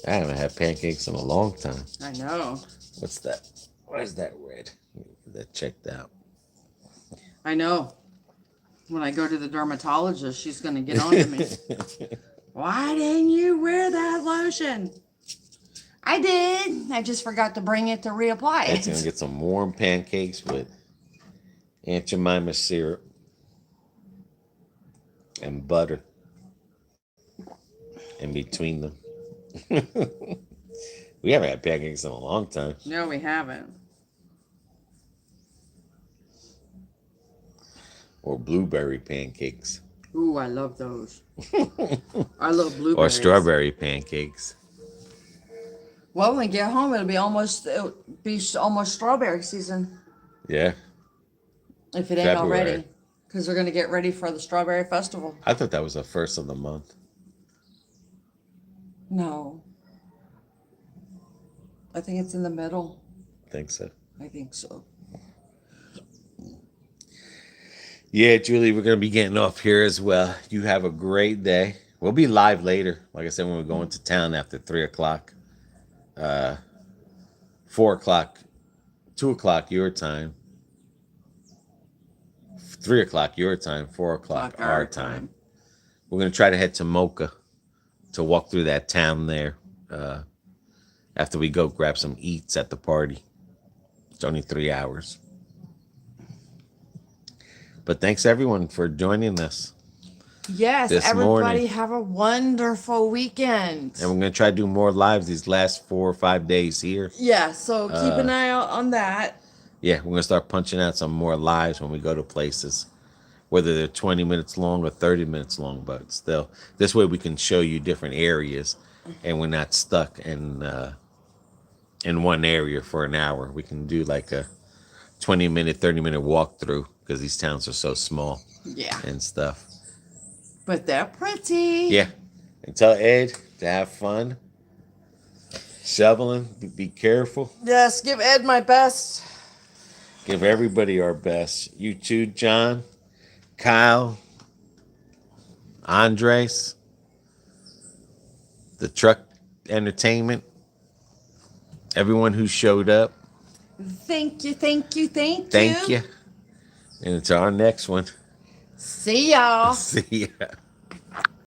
I haven't had pancakes in a long time. I know. What's that? Why is that red? Get that checked out. I know. When I go to the dermatologist, she's going to get on to me. Why didn't you wear that lotion? I did. I just forgot to bring it to reapply it. It's going to get some warm pancakes with Aunt Jemima syrup and butter in between them. We haven't had pancakes in a long time. No, we haven't. Or blueberry pancakes. Ooh, I love those. I love blueberries. Or strawberry pancakes. Well, when we get home, it'll be almost strawberry season. Yeah. If it ain't already. Because they're going to get ready for the Strawberry Festival. I thought that was the first of the month. No. I think it's in the middle. Think so. I think so. Yeah, Julie, we're going to be getting off here as well. You have a great day. We'll be live later. Like I said, when we go into town after 3 o'clock, 4 o'clock, 2 o'clock your time, 3 o'clock your time, 4 o'clock our time. We're going to try to head to Mocha to walk through that town there after we go grab some eats at the party. It's only 3 hours. But thanks everyone for joining us. Yes, this everybody morning. have a wonderful weekend. And we're going to try to do more lives these last 4 or 5 days here. Yeah, so keep an eye out on that. Yeah, we're going to start punching out some more lives when we go to places, whether they're 20 minutes long or 30 minutes long, but still, this way we can show you different areas and we're not stuck in one area for an hour. We can do like a 20-minute, 30-minute walkthrough because these towns are so small. Yeah. And stuff. But they're pretty. Yeah. And tell Ed to have fun. Shoveling. Be careful. Yes, give Ed my best. Give everybody our best. You too, John, Kyle, Andres, the truck entertainment, everyone who showed up. Thank you, thank you, thank you. Thank you. And until our next one. See y'all. See ya.